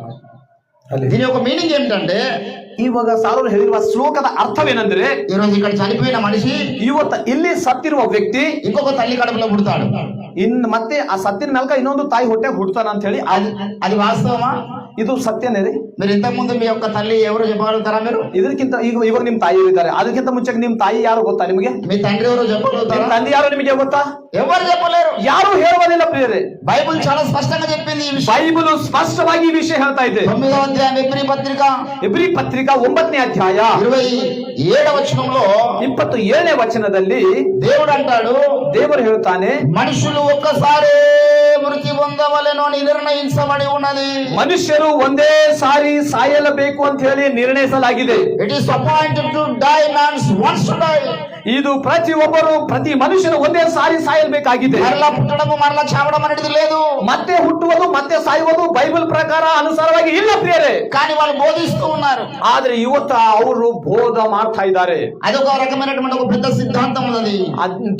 దీని యొక్క మీనింగ్ ఏమిటంటే, ಇವಾಗ ಸಾಲರು ಹೇಳಿರುವ ಶ್ಲೋಕದ ಅರ್ಥವೇನೆಂದ್ರೆ, ఈ రోజు ఇక్కడ చనిపోయిన మనిషి ಇವತ್ತು ಇಲ್ಲಿ ಸತ್ತಿರುವ ವ್ಯಕ್ತಿ ఇంకొక తల్లి కడుపులో పుడతాడు. ಮತ್ತೆ ಆ ಸತ್ತಿನ ಮೇಲ್ಕ ಇನ್ನೊಂದು ತಾಯಿ ಹೊಟ್ಟೆ ಹುಡ್ತಾನ ಅಂತ ಹೇಳಿ అది వాస్తవమా? ಇದು ಸತ್ಯನೇ ರೀ. మీరు ఇంతకు ముందు మీ యొక్క తల్లి ఎవరు చెప్పగలుగుతారా? మీరు ಇದಕ್ಕಿಂತ ಇವಾಗ ನಿಮ್ ತಾಯಿ ಇದ್ದಾರೆ, ಅದಕ್ಕಿಂತ ಮುಂಚೆ ನಿಮ್ ತಾಯಿ ಯಾರು ಗೊತ್ತಾ ನಿಮಗೆ? మీ తండ్రి ఎవరు చెప్పగలుగుతారా? ನಿಮ್ ತಂದೆ ಯಾರು ನಿಮಗೆ ಗೊತ್ತಾ? ఎవరు చెప్పలేరు, ಯಾರು ಹೇಳುವುದಿಲ್ಲ ಪ್ರಿಯರೇ. బైబిల్ చాలా స్పష్టంగా చెప్పింది ఈ విషయం. ಬೈಬಲ್ ಸ್ಪಷ್ಟವಾಗಿ ಈ ವಿಷಯ ಹೇಳ್ತಾ ಇದೆ. 9వ అధ్యాయం ఎబ్రీ పత్రిక, ಇಬ್ರಿ ಪತ್ರಿಕಾ 9ನೇ ಅಧ್ಯಾಯ 27వ వచనంలో 27ನೇ ವಚನದಲ್ಲಿ దేవుడు అంటాడు, ದೇವರು ಹೇಳ್ತಾನೆ, మనుషులు ఒక్కసారే మృతి పొందవలెను అని నిర్ణయించబడి ఉన్నది. ಮನುಷ್ಯರು ಒಂದೇ ಸಾರಿ ಸಾಯಲೇಬೇಕು ಅಂತ ಹೇಳಿ ನಿರ್ಣಯಿಸಲಾಗಿದೆ. It is appointed to die, mans wants to die. ಇದು ಪ್ರತಿ ಮನುಷ್ಯನು ಒಂದೇ ಸಾರಿ ಸಾಯಬೇಕಾಗಿದೆ. మరలా పుట్టడము మరలా చావడం అనేది లేదు. ಮತ್ತೆ ಹುಟ್ಟುವುದು ಮತ್ತೆ ಸಾಯುವುದು ಬೈಬಲ್ ಪ್ರಕಾರ ಅನುಸಾರವಾಗಿ ಇಲ್ಲ ಪ್ರಿಯರೇ. కానీ వాళ్ళు బోధిస్తూ ఉన్నారు. ಆದ್ರೆ ಇವತ್ತು ಅವರು ಬೋಧ ಮಾಡ್ತಾ ಇದ್ದಾರೆ. అదొక రకమైనటువంటి ఒక పెద్ద సిద్ధాంతం ఉన్నది,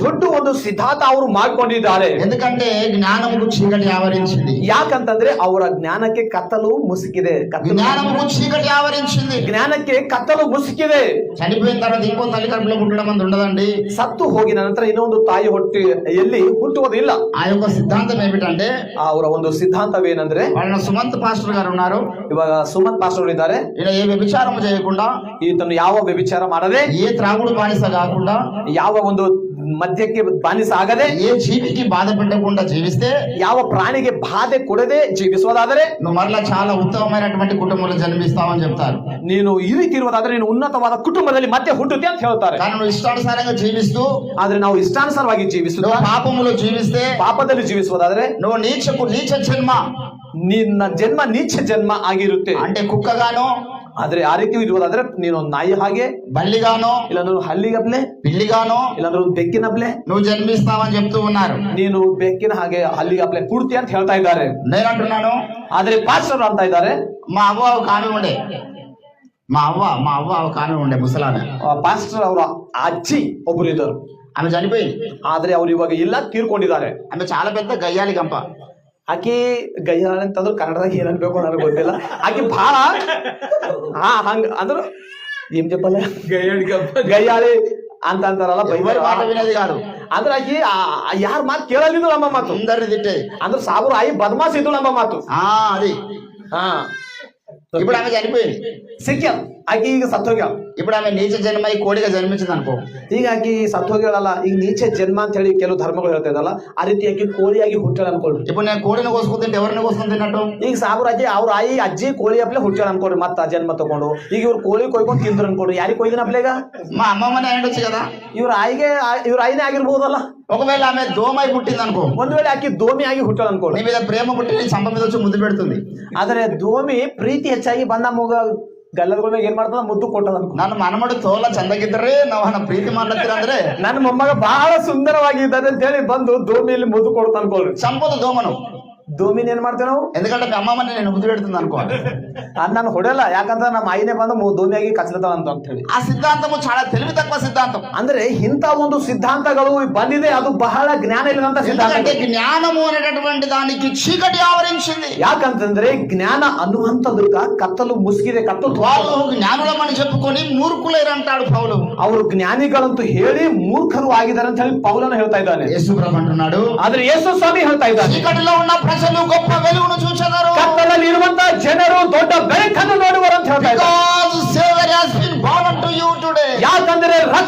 ದೊಡ್ಡ ಒಂದು ಸಿದ್ಧಾಂತ ಅವರು ಮಾಡ್ಕೊಂಡಿದ್ದಾರೆ. ఎందుకంటే జ్ఞానముకు చీకటి ఆవరించింది. ಯಾಕಂತಂದ್ರೆ ಅವರ ಜ್ಞಾನಕ್ಕೆ ಕತ್ತಲು ಮುಸುಕಿದೆ. జ్ఞానముకు చీకటి ఆవరించింది, ಜ್ಞಾನಕ್ಕೆ ಕತ್ತಲು ಮುಸುಕಿದೆ. చనిపోయిన తర్వాత ఇంకో తల్లి కడుపులో పుట్టడం అంత ఉండదండి. ಸತ್ತು ಹೋಗಿದ ನಂತರ ಇನ್ನೊಂದು ತಾಯಿ ಹೊಟ್ಟೆಯಲ್ಲಿ ಹುಟ್ಟುವುದಿಲ್ಲ. ఆ యొక్క సిద్ధాంతం ఏమిటంటే, ಅವರ ಒಂದು ಸಿದ್ಧಾಂತವೇನೆಂದ್ರೆ, వాళ్ళ సుమంత్ పాస్టర్ గారు ఉన్నారు, ಇವಾಗ ಸುಮಂತ್ ಪಾಸ್ಟರ್ ಇದ್ದಾರೆ. ఈయన ఏ వ్యభిచారం చేయకుండా, ಈತನು ಯಾವ ವ್ಯಭಿಚಾರ ಮಾಡದೆ, ఏ త్రాగుడు బానిస కాకుండా, ಯಾವ ಒಂದು ಮದ್ಯಕ್ಕೆ ಬಾನಿಸ ಆಗದೆ, ఏ జీవికి బాధ పెట్టకుండా జీవిస్తే, ಯಾವ ಪ್ರಾಣಿಗೆ ಬಾಧೆ ಕೊಡದೆ ಜೀವಿಸುವುದಾದರೆ నువ్వు మరలా చాలా ఉత్తమమైనటువంటి కుటుంబంలో జన్మిస్తావని చెప్తారు. ನೀನು ಈ ರೀತಿ ಇರುವುದಾದ್ರೆ ನೀನು ಉನ್ನತವಾದ ಕುಟುಂಬದಲ್ಲಿ ಮತ್ತೆ ಹುಟ್ಟುತ್ತೆ ಅಂತ ಹೇಳ್ತಾರೆ. కానీ నువ్వు ఇష్టానుసారంగా జీవిస్తూ, ಆದ್ರೆ ನಾವು ಇಷ್ಟಾನುಸಾರವಾಗಿ ಜೀವಿಸುತ್ತ, నువ్వు పాపములో జీవిస్తే, ಪಾಪದಲ್ಲಿ ಜೀವಿಸುವುದಾದ್ರೆ నువ్వు నీచ జన్మ, ನಿನ್ನ ಜನ್ಮ ನೀಚ ಜನ್ಮ ಆಗಿರುತ್ತೆ. అంటే కుక్కగానో, ಆದ್ರೆ ಆ ರೀತಿ ಇರುವುದಾದ್ರೆ ನೀನು ನಾಯಿ ಹಾಗೆ, బల్లిగానో, ಇಲ್ಲಾಂದ್ರೆ ಹಲ್ಲಿಗಪ್ಲೆ, పిల్లిగానో ಇಲ್ಲಾಂದ್ರೆ ಒಂದು ಬೆಕ್ಕಿನಪ್ಲೆ నువ్వు జన్మిస్తావని చెప్తూ ఉన్నారు. ನೀನು ಬೆಕ್ಕಿನ ಹಾಗೆ ಹಲ್ಲಿಗಪ್ಲೆ ಪೂರ್ತಿ ಅಂತ ಹೇಳ್ತಾ ಇದ್ದಾರೆ. నేను అంటున్నాను, ಆದ್ರೆ ಪಾಸ್ಟರ್ ಅಂತ ಇದ್ದಾರೆ, మా అవ్వ ఒక ఆమె ఉండే, మా అవ్వ ఒక ఆమె ఉండే ಮುಸಲಾನ. ಪಾಸ್ಟರ್ ಅವರ ಅಜ್ಜಿ ಒಬ್ರು ಇದ್ದರು, ఆమె చనిపోయింది. ಆದ್ರೆ ಅವ್ರು ಇವಾಗ ಇಲ್ಲ, ತೀರ್ಕೊಂಡಿದ್ದಾರೆ. ఆమె చాలా పెద్ద గయ్యాలి గంప. ಆಕಿ ಗಯ್ಯಾಳ ಅಂತಂದ್ರು ಕನ್ನಡದಾಗ ಏನ್ ಅನ್ಬೇಕು ನನಗೆ ಗೊತ್ತಿಲ್ಲ. ಆಕಿ ಬಹಳ ಹಂಗ ಅಂದ್ರು ಏನ್ చెప్పాలి, ಗಯ್ಯಾಳಿ ಅಂತ ಅಂತಾರಲ್ಲ, ఎవరి మాట వినేది కాదు. ಅಂದ್ರೆ ಆಕಿ ಯಾರ ಮಾತು ಕೇಳಲಿದ್ದು ನಮ್ಮ ಮಾತು, అందరిని తిట్టేది. ಅಂದ್ರೆ ಸಾವಿರ ಆಯಿ ಬದಮಾಸ್ ಇದ್ದು ನಮ್ಮ ಮಾತು. అది ఇప్పుడు ఆమె చనిపోయింది, ಸಿಕ್ಕ ಆಕಿ ಈಗ ಸತ್ತೋಗ್ಯಾಳ. ఇప్పుడు ఆమె నీచ జన్మ ఈ కోడిగా జన్మించింది అనుకో. ಈಗ ಆಕಿ ಸತ್ತೋಗ್ಯಾಳಲ್ಲ, ಈಗ ನೀಚೆ ಜನ್ಮ ಅಂತ ಹೇಳಿ ಕೆಲವು ಧರ್ಮಗಳು ಹೇಳ್ತಾ ಇದ್ದಲ್ಲ, ಆ ರೀತಿ ಆಕಿ ಕೋಳಿಯಾಗಿ ಹುಟ್ಟಾಳ ಅನ್ಕೊಳ್ರಿ. ఇప్పుడు నేను కోడిని కోసుకుంటే ఎవరిని కోసుకుని తిన్నట్టు? ಈಗ ಸಾವಿರ ಆಕಿ ಅವ್ರ ಆಯಿ ಅಜ್ಜಿ ಕೋಳಿ ಅಪ್ಲೆ ಹುಟ್ಟಾಳ ಅನ್ಕೊಳ್ರಿ, ಮತ್ತ ಜನ್ಮ ತಗೊಂಡು ಈಗ ಇವ್ರು ಕೋಳಿ ಕೊಯ್ಕೊಂಡು ತಿಂದ್ರು ಅನ್ಕೊಳ್ರಿ. ಯಾರಿಗೆ ಕೊಯ್ದಿನ ಅಪ್ಲೇಗ? మా అమ్మమ్మనే అయ్యొచ్చు కదా. ಇವ್ರ ಆಯಿನೇ ಆಗಿರ್ಬಹುದಲ್ಲ. ఒకవేళ ఆమె దోమై పుట్టింది అనుకో, ಒಂದ್ ವೇಳೆ ಆಕಿ ದೋಮಿ ಆಗಿ ಹುಟ್ಟಾಳ ಅನ್ಕೊಳ್ರಿ. నీ మీద ప్రేమ పుట్టి నీ చంప మీద వచ్చి ముద్దు పెడుతుంది. ಆದ್ರೆ ದೋಮಿ ಪ್ರೀತಿ ಹೆಚ್ಚಾಗಿ ಬಂದ ಮಗ ಗಲ್ಲದ ಮೇಲೆ ಏನ್ ಮಾಡ್ತದ, ಮುದ್ದು ಕೊಟ್ಟದ ಅನ್ಕೊ. ನನ್ನ ಮನಮಡು ತೋಲ ಚಂದಾಗಿದ್ರೆ ನಾವು ಪ್ರೀತಿ ಮಾಡ್ಲತ್ತೀರ ಅಂದ್ರೆ, ನನ್ನ ಮೊಮ್ಮಗ ಬಹಳ ಸುಂದರವಾಗಿದ್ದಾರೆ ಅಂತ ಹೇಳಿ ಬಂದು ದೋಮಿಯಲ್ಲಿ ಮುದ್ದು ಕೊಡ್ತಾ ಅನ್ಕೊಳ್ರಿ. చంపదు దోమను. ದೋಮಿನ ಏನ್ ಮಾಡ್ತೇವೆ ನಾವು? ఎందుకంటే మీ అమ్మమ్మని నేను ముద్దు పెడుతుంది అనుకో. ನಾನು ಹೊಡೆಯಲ್ಲ, ಯಾಕಂದ್ರೆ ನಮ್ಮ ಆಯಿನೇ ಬಂದು ದೋಮಿಯಾಗಿ ಕಚ್ಚಲತಾಳ ಅಂತ ಹೇಳಿ. ఆ సిద్ధాంతము చాలా తెలివి తక్కువ సిద్ధాంతం. ಅಂದ್ರೆ ಇಂಥ ಒಂದು ಸಿದ್ಧಾಂತಗಳು ಬಂದಿದೆ, ಅದು ಬಹಳ ಜ್ಞಾನ ಇಲ್ಲದಂತ ಸಿದ್ಧಾಂತ. ఎందుకంటే జ్ఞానము అనేటటువంటి దానికి చీకటి ఆవరించింది. ಯಾಕಂತಂದ್ರೆ ಜ್ಞಾನ ಅನ್ನುವಂಥದಕ್ಕ ಕತ್ತಲು ಮುಸುಕಿದೆ, ಕತ್ತಲು. వాళ్ళు జ్ఞానులమని చెప్పుకొని మూర్ఖులైరంటాడు పౌలు. ಅವರು ಜ್ಞಾನಿಗಳಂತೂ ಹೇಳಿ ಮೂರ್ಖರು ಆಗಿದ್ದಾರೆ ಅಂತ ಹೇಳಿ ಪೌಲನು ಹೇಳ್ತಾ ಇದ್ದಾನೆ. యేసు ప్రభు అంటున్నాడు, ಆದ್ರೆ ಯೇಸು ಸ್ವಾಮಿ ಹೇಳ್ತಾ ಇದ್ದಾನೆ, చీకటిలో ఉన్న ప్రజలు గొప్ప వెలుగును చూచెదరు. ಕತ್ತಲಲ್ಲಿ ಇರುವಂತಹ ಜನರು ದೊಡ್ಡ ಬೆಳಕನ್ನು ನೋಡುವರು ಅಂತ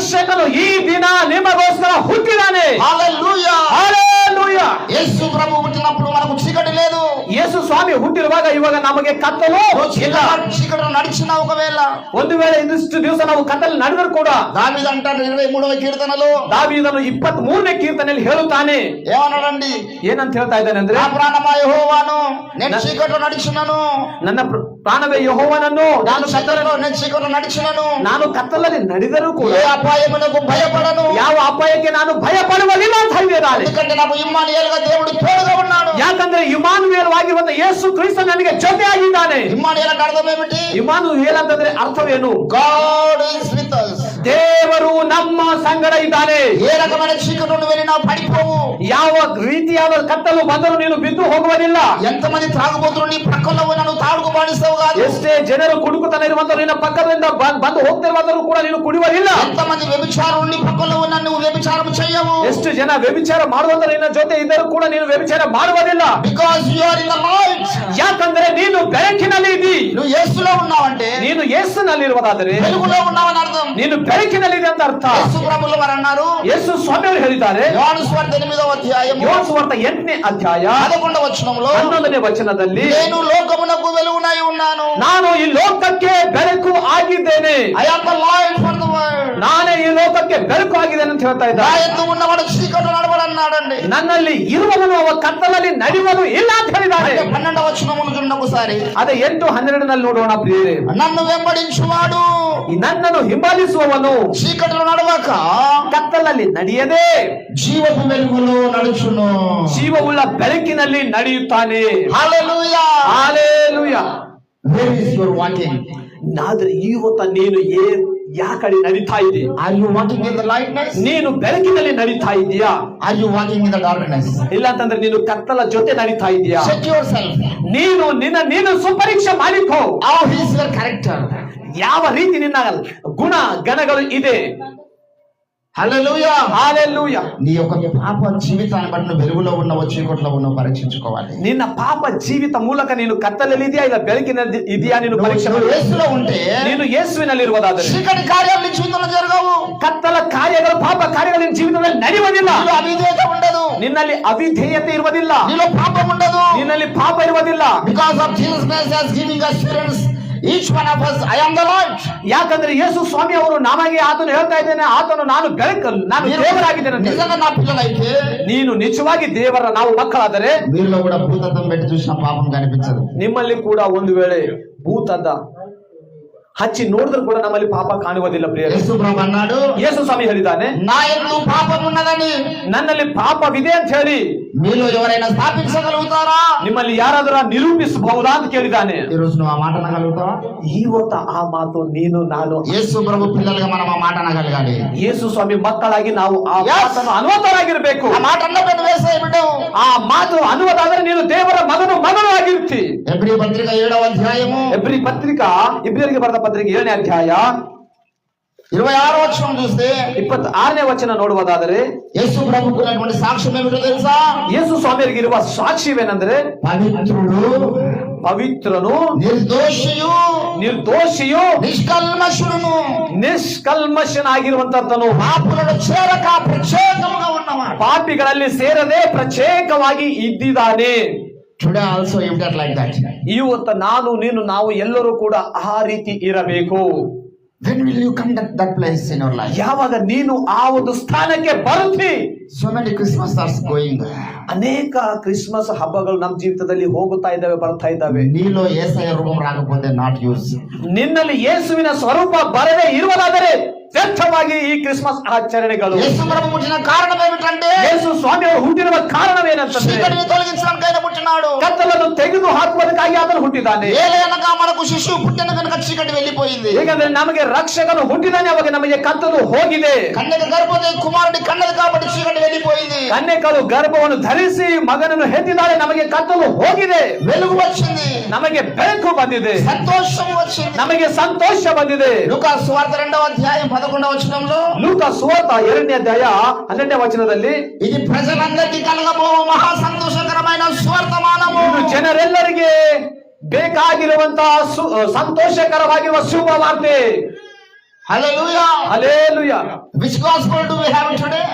ರಕ್ಷಕನು ಈ ದಿನ ನಿಮಗೋಸ್ಕರ ಹುಟ್ಟಿದಾನೆ. హల్లెలూయా. ಹಲ್ಲೆಲೂಯಾ. యేసు ప్రభు పుట్టినప్పుడు మనకు చీకటి లేదు. ಯೇಸು ಸ್ವಾಮಿ ಹುಟ್ಟಿರುವಾಗ ಇವಾಗ ನಮಗೆ ಕತ್ತಲು ಇಲ್ಲ. చీకటిలో నడిచిన ఒకవేళ ಒಂದು ವೇಳೆ ಇಂದಿಷ್ಟು ದಿವಸ ನಾವು ಕತ್ತಲು ನಡೆದರೂ ಕೂಡ దావీదు అంటాడు 23వ కీర్తనలో, ದಾವೀದನು 23ನೇ ಕೀರ್ತನೆಯಲ್ಲಿ ಹೇಳುತ್ತಾನೆ. ఏమన్నాడండి? ಏನಂತ ಹೇಳ್ತಾ ಇದ್ದಾನೆ ಅಂದ್ರೆ, నా ప్రాణమా యెహోవాను నేను చీకటిలో నడిచినను, ನನ್ನ ಪ್ರಾಣವೇ ಯೆಹೋವನನ್ನು నేను చీకటిలో నడిచినను, ನಾನು ಕತ್ತಲಲ್ಲಿ ನಡೆದರೂ ಕೂಡ ఏ అపాయమునకు భయపడను, ಯಾವ ಅಪಾಯಕ್ಕೆ ನಾನು ಭಯ ಪಡುವುದಿಲ್ಲ ಅಂತ ಹೇಳಿದ್ದಾನೆ. ఎందుకంటే నాకు ఇమ్మానుయేలుగా దేవుడు తోడుగా ఉన్నాడు. ಯಾಕಂದ್ರೆ ಇಮ್ಮಾನುವೇಲವಾಗಿರುವಂತ ಯೇಸು ಕ್ರಿಸ್ತ ನನಗೆ ಜೊತೆ ಆಗಿದ್ದಾನೆ. ఇమ్మానుయేలు అంటే అర్థం ఏమిటి? ಇಮ್ಮಾನುವೇಲ್ ಅಂತಂದ್ರೆ ಅರ್ಥವೇನು? God is with us. ದೇವರು ನಮ್ಮ ಸಂಗಡ ಇದ್ದಾನೆ. ఏ రకమైన చీకటి నుండి వెళ్ళినా పడిపోవు. ಯಾವ ರೀತಿಯಾದ ಕತ್ತಲು ಬಂದರೂ ನೀನು ಬಿದ್ದು ಹೋಗುವುದಿಲ್ಲ. ఎంతమంది తాగుబోతులు నీ పక్కలో నన్ను తాడుకు బానిస్తావు కాదు. ಎಷ್ಟೇ ಜನರು ಕುಡುಕುತನ ಇರುವಂತರು ನಿನ್ನ ಪಕ್ಕದಿಂದ ಬಂದು ಹೋಗ್ತಿರುವಂತರು ಕೂಡ ನೀನು ಕುಡಿಯುವುದಿಲ್ಲ. ఎంతమంది వ్యభిచారం నీ పక్కలో ఉన్న నువ్వు వ్యభిచారం చేయవు. ಎಷ್ಟು ಜನ ವ್ಯಭಿಚಾರ ಮಾಡುವಂತರು ನಿನ್ನ ಜೊತೆ ಇದ್ದರೂ ಕೂಡ ನೀನು ವ್ಯಭಿಚಾರ ಮಾಡುವುದಿಲ್ಲ. Because you are in the light. ಯಾಕಂದ್ರೆ ನೀನು ಬೆಳಕಿನಲ್ಲಿ ಇದ್ದಿ. నువ్వు యేసులో ఉన్నావంటే, ನೀನು ಯೇಸುನಲ್ಲಿ ಇರುವುದಾದರೆ వెలుగులో ఉన్నావని అర్థం. ನೀನು ಬೆಳಕಿನಲ್ಲಿ ಇದೆ ಅಂತ ಅರ್ಥ. యేసు ప్రభువులు వారు అన్నారు, ಯೇಸು ಸ್ವಾಮಿ ಅವರು ಹೇಳಿದ್ದಾರೆ, యోహాను సువార్త 8వ అధ్యాయం ಯೋಹಾನ ಸುವಾರ್ತೆ 8ನೇ ಅಧ್ಯಾಯ 11వ వచనంలో, 11ನೇ ವಚನದಲ್ಲಿ, నేను లోకమునకు వెలుగునై ఉన్నాను, ನಾನು ಈ ಲೋಕಕ್ಕೆ ಬೆಳಕು ಆಗಿದ್ದೇನೆ. I am the light for the world. ನಾನೇ ಈ ಲೋಕಕ್ಕೆ ಬೆಳಕು ಆಗಿದ್ದೇನೆ ಅಂತ ಹೇಳ್ತಾ నా ಇದ್ದಾರೆ. యందు ఉన్నవాడు చీకటిలో నడవడన్నాడండి. ನನ್ನಲ್ಲಿ ಇರುವವನು ಅವ ಕತ್ತಲಲ್ಲಿ ನಡೆಯುವನು ಇಲ್ಲ ಅಂತ ಹೇಳಿದ್ದಾನೆ. 12వ వచనమును చూడండి ఒకసారి. ಅದೇ 8:12 ನೋಡೋಣ ಪ್ರಿಯರೇ. నన్ను వెంబడించువాడు ಈ ನನ್ನನ್ನು ಹಿಂಬಾಲಿಸುವವನು చీకటిలో నడవక ಕತ್ತಲಲ್ಲಿ ನಡೆಯದೆ జీవపు వెలుగులో నడుచును. ಜೀವವುಳ್ಳ ಬೆಳಕಿನಲ್ಲಿ ನಡೆಯುತ್ತಾನೆ. హల్లెలూయా. Hallelujah. Where is your walking? ಆದ್ರೆ ಇವತ್ತ ನೀನು ಯಾ ಕಡೆ ನಡೀತಾ ಇದೆ? Are you walking in the lightness? ನೀನು ಬೆಳಕಿನಲ್ಲಿ ನಡೀತಾ ಇದೀಯಾ? Are you walking in the darkness? ಇಲ್ಲ ಅಂತಂದ್ರೆ ನೀನು ಕತ್ತಲ ಜೊತೆ ನಡೀತಾ ಇದೀಯಾ? Check yourself. ನೀನು ಸುಪರೀಕ್ಷೆ ಮಾಡಿಕೋ. How is your character? ಯಾವ ರೀತಿ ನಿನ್ನ ಗುಣ ಗಣಗಳು ಇದೆ? హల్లెలూయా. ಹಾಲೆಲೂಯಾ. నీ యొక్క పాప జీవితాన్ని బట్టి నువ్వు వెలుగులో ఉన్నావో చీకటిలో ఉన్నావో పరీక్షించుకోవాలి. ನಿನ್ನ ಪಾಪ ಜೀವಿತ ಮೂಲಕ ನೀನು ಕತ್ತಲಲ್ಲಿ ಇದೆಯಾ ಇಲ್ಲ ಬೆಳಕಿನಲ್ಲಿ ಇದೆಯಾ? ನೀನು ಪರೀಕ್ಷೆ నువ్వు యేసులో ఉంటే ನೀನು ಯೇಸುವಿನಲ್ಲಿರುವುದಾದರೆ చీకటి కార్యాలు నీ జీవితంలో జరగవు. ಕತ್ತಲ ಕಾರ್ಯಗಳು ಪಾಪ ಕಾರ್ಯಗಳು ನಿನ್ನ ಜೀವಿತದಲ್ಲಿ ನಡೆಯುವುದಿಲ್ಲ. నీలో అవిధేయత ఉండదు. ನಿನ್ನಲ್ಲಿ ಅವಿಧೇಯತೆ ಇರುವುದಿಲ್ಲ. నీలో పాపం ఉండదు. ನಿನ್ನಲ್ಲಿ ಪಾಪ ಇರುವುದಿಲ್ಲ. Because of Jesus Christ has giving assurance, each one of us, I am the light. ಯಾಕಂದ್ರೆ ಯೇಸು ಸ್ವಾಮಿ ಅವರು ನಮಗೆ ಆತನು ಹೇಳ್ತಾ ಇದ್ದೇನೆ, ಆತನು ನಾನು ಬೆಳಕು, ನಾನು ದೇವರಾಗಿದ್ದೇನೆ ಅಂತ. నిజంగా నా పిల్లలైతే ನೀನು ನಿಜವಾಗಿ ದೇವರ ನಾವು ಮಕ್ಕಳಾದರೆ మీలో కూడా భూతత్వం పెట్టి చూసిన పాపం కనిపించదు. ನಿಮ್ಮಲ್ಲಿ ಕೂಡ ಒಂದು ವೇಳೆ ಭೂತದ ಹಚ್ಚಿ ನೋಡಿದ್ರು ಕೂಡ ನಮ್ಮಲ್ಲಿ ಪಾಪ ಕಾಣುವುದಿಲ್ಲ ಪ್ರಿಯರೇ. యేసు ప్రభు అన్నాడు, ಯೇಸು ಸ್ವಾಮಿ ಹೇಳಿದ್ದಾನೆ, నా యందు పాపం ఉన్నదని ನನ್ನಲ್ಲಿ ಪಾಪವಿದೆ ಅಂತ ಹೇಳಿ మీలో ఎవరైనా స్థాపించగలుగుతారా? ನಿಮ್ಮಲ್ಲಿ ಯಾರಾದರೂ ನಿರೂಪಿಸಬಹುದಾ ಅಂತ ಕೇಳಿದ್ದಾನೆ. ఈ రోజు నువ్వు ఆ మాట అనగలుగుతావా? ಇವತ್ತು ಆ ಮಾತು ನೀನು ನಾನು యేసు ప్రభు పిల్లలుగా మనం ఆ మాట అనగలగాలి. ಯೇಸು ಸ್ವಾಮಿ ಮಕ್ಕಳಾಗಿ ನಾವು ಆ Yes. ಮಾತನ್ನು ಅನುಮತರಾಗಿರ್ಬೇಕು. ఆ మాట అన్నప్పుడు వేసే బిడ్డవు. ಆ ಮಾತು ಅನುಮತಾದರೆ ನೀನು ದೇವರ ಮಗನು ಆಗಿರ್ತಿ. ఎబ్రీ పత్రిక 7వ అధ్యాయము ಇಬ್ರಿಯರಿಗೆ ಬರೆದ ಪತ್ರಿಕೆ 7ನೇ ಅಧ್ಯಾಯ 26వ వచనం చూస్తే 26ನೇ ವಚನ ನೋಡುವುದಾದರೆ యేసు ప్రభుకు ఉన్నటువంటి సాక్ష్యం ఏమిటో తెలుసా? ಯೇಸು ಸ್ವಾಮಿಯರಿಗಿರುವ ಸಾಕ್ಷ್ಯವೇನೆಂದರೆ పవిత్రుడు, ಪವಿತ್ರನು, ನಿರ್ದೋಷಿಯು, నిష్కల్మషుడును, ನಿಷ್ಕಲ್ಮಶನಾಗಿರುವಂತನು, పాపులను చేరక ప్రత్యేకముగా ఉన్నవాడు. ಪಾಪಿಗಳಲ್ಲಿ ಸೇರದೆ ಪ್ರತ್ಯೇಕವಾಗಿ ಇದ್ದಿದ್ದಾನೆ. Today also you get like that. ಇವತ್ತು ನಾನು ನೀನು ನಾವು ಎಲ್ಲರೂ ಕೂಡ ಆ ರೀತಿ ಇರಬೇಕು. When will you come to that place in your life? ಯಾವಾಗ ನೀನು ಆ ಒಂದು ಸ್ಥಾನಕ್ಕೆ ಬರುತ್ತಿ? So many Christmas are going. ಅನೇಕ ಕ್ರಿಸ್ಮಸ್ ಹಬ್ಬಗಳು ನಮ್ಮ ಜೀವಿತದಲ್ಲಿ ಹೋಗುತ್ತಾ ಇದ್ದಾವೆ, ಬರ್ತಾ ಇದ್ದಾವೆ. నీలో యేసయ్య రూపం రాకపోతే నాట్ యూస్. ನಿನ್ನಲ್ಲಿ ಯೇಸುವಿನ ಸ್ವರೂಪ ಬರದೇ ಇರುವುದಾದರೆ ವ್ಯರ್ಥವಾಗಿ ಈ ಕ್ರಿಸ್ಮಸ್ ಆಚರಣೆಗಳು. యేసు ప్రభు పుట్టిన కారణం ఏమిటంటే, ಯೇಸು ಸ್ವಾಮಿ ಅವರು ಹುಟ್ಟಿರುವ ಕಾರಣವೇನಂತಂದ್ರೆ చీకటిని తొలగించడానికి ఆయన పుట్టినాడు. ಕತ್ತಲನ್ನು ತೆಗೆದು ಹಾಕುವುದಕ್ಕಾಗಿ ಆತನು ಹುಟ್ಟಿದ್ದಾನೆ. ఏలయనగా మనకు శిశువు పుట్టిన కనుక చీకటి వెళ్ళిపోయింది. ಹೇಗಂದ್ರೆ ನಮಗೆ ರಕ್ಷಕನು ಹುಟ್ಟಿದ್ದಾನೆ, ಅವಾಗ ನಮಗೆ ಕತ್ತಲು ಹೋಗಿದೆ. కన్యక గర్భవతి కుమారుడి కన్నది కాబట్టి చీకటి వెళ్ళిపోయింది. ಕನ್ಯಕಳು ಗರ್ಭವನ್ನು ಧರಿಸಿ ಮಗನನ್ನು ಹೆತ್ತಿದ್ದಾಳೆ, ನಮಗೆ ಕತ್ತಲು ಹೋಗಿದೆ. వెలుగు వచ్చింది, ನಮಗೆ ಬೆಳಕು ಬಂದಿದೆ, సంతోషం వచ్చింది. ನಮಗೆ ಸಂತೋಷ ಬಂದಿದೆ. లూకా సువార్త 2వ అధ్యాయం 11వ వచనంలో, ಲೂಕ ಸುವಾರ್ತ 2ನೇ ಅಧ್ಯಾಯ 12ನೇ ವಚನದಲ್ಲಿ, ఇది ప్రజలందరికీ కలగబో మహా సంతోషకరమైన సువర్తమానము. ಇದು ಜನರೆಲ್ಲರಿಗೆ ಬೇಕಾಗಿರುವಂತಹ ಸಂತೋಷಕರವಾಗಿರುವ ಶುಭ ವಾರ್ತೆ. Hallelujah. Hallelujah. Which gospel do we have today?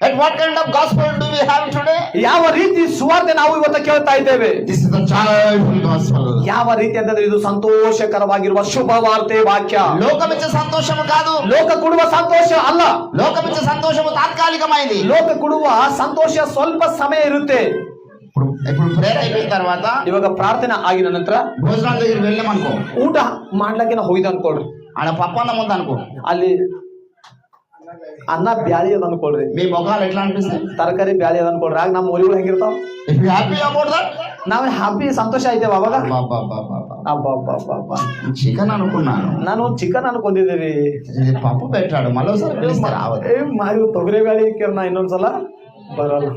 And what kind of gospel do we have today? ಯಾವ ರೀತಿ ಸುವಾರ್ತೆ ನಾವು ಇವತ್ತು ಕೇಳ್ತಾ ಇದ್ದೇವೆ? This is the joyful gospel. ಯಾವ ರೀತಿ ಅಂತಂದ್ರೆ ಇದು ಸಂತೋಷಕರವಾಗಿರುವ ಶುಭ ವಾರ್ತೆ ವಾಕ್ಯ. లోకమిచ్చే సంతోషము కాదు. ಲೋಕ ಕೊಡುವ ಸಂತೋಷ ಅಲ್ಲ. లోకమిచ్చే సంతోషము తాత్కాలికమైంది. ಲೋಕ ಕೊಡುವ ಸಂತೋಷ ಸ್ವಲ್ಪ ಸಮಯ ಇರುತ್ತೆ. ఇప్పుడు ప్రేయర్ అయిపోయిన తర్వాత ಇವಾಗ ಪ್ರಾರ್ಥನೆ ಆಗಿದ ನಂತರ భోజనాల దగ్గరికి వెళ్ళామనుకో, ಊಟ ಮಾಡ್ಲಿಕ್ಕೆ ನಾವು ಹೋಗಿದ್ದ ಅನ್ಕೊಳ್ರಿ. ఆడ పప్పు అన్నం ఉంది అనుకో, ಅಲ್ಲಿ ಅನ್ನ ಬ್ಯಾಳಿ ಅದ ಅನ್ಕೊಳ್ರಿ. మీ ముఖాలు ఎట్లా అనిపిస్తాయి? ತರಕಾರಿ ಬ್ಯಾಳಿ ಅದ ಅನ್ಕೊಳ್ರಿ. ಆಗ ನಮ್ಮ ಊರಿಗಳು ಹೆಂಗಿರ್ತಾವ? If you happy about that, ನಾವ್ ಹ್ಯಾಪಿ ಸಂತೋಷ ಐತೇವ ಅವಾಗ? చికెన్ అనుకున్నాను, ನಾನು ಚಿಕನ್ ಅನ್ಕೊಂಡಿದ್ದೀರಿ. ఇది పప్పు పెట్టాడు, మరోసారి పిలుస్తారు. ತೊಗರಿ ಬ್ಯಾಳಿ ನಾ ಇನ್ನೊಂದ್ಸಲ ಬರಲ್ಲ.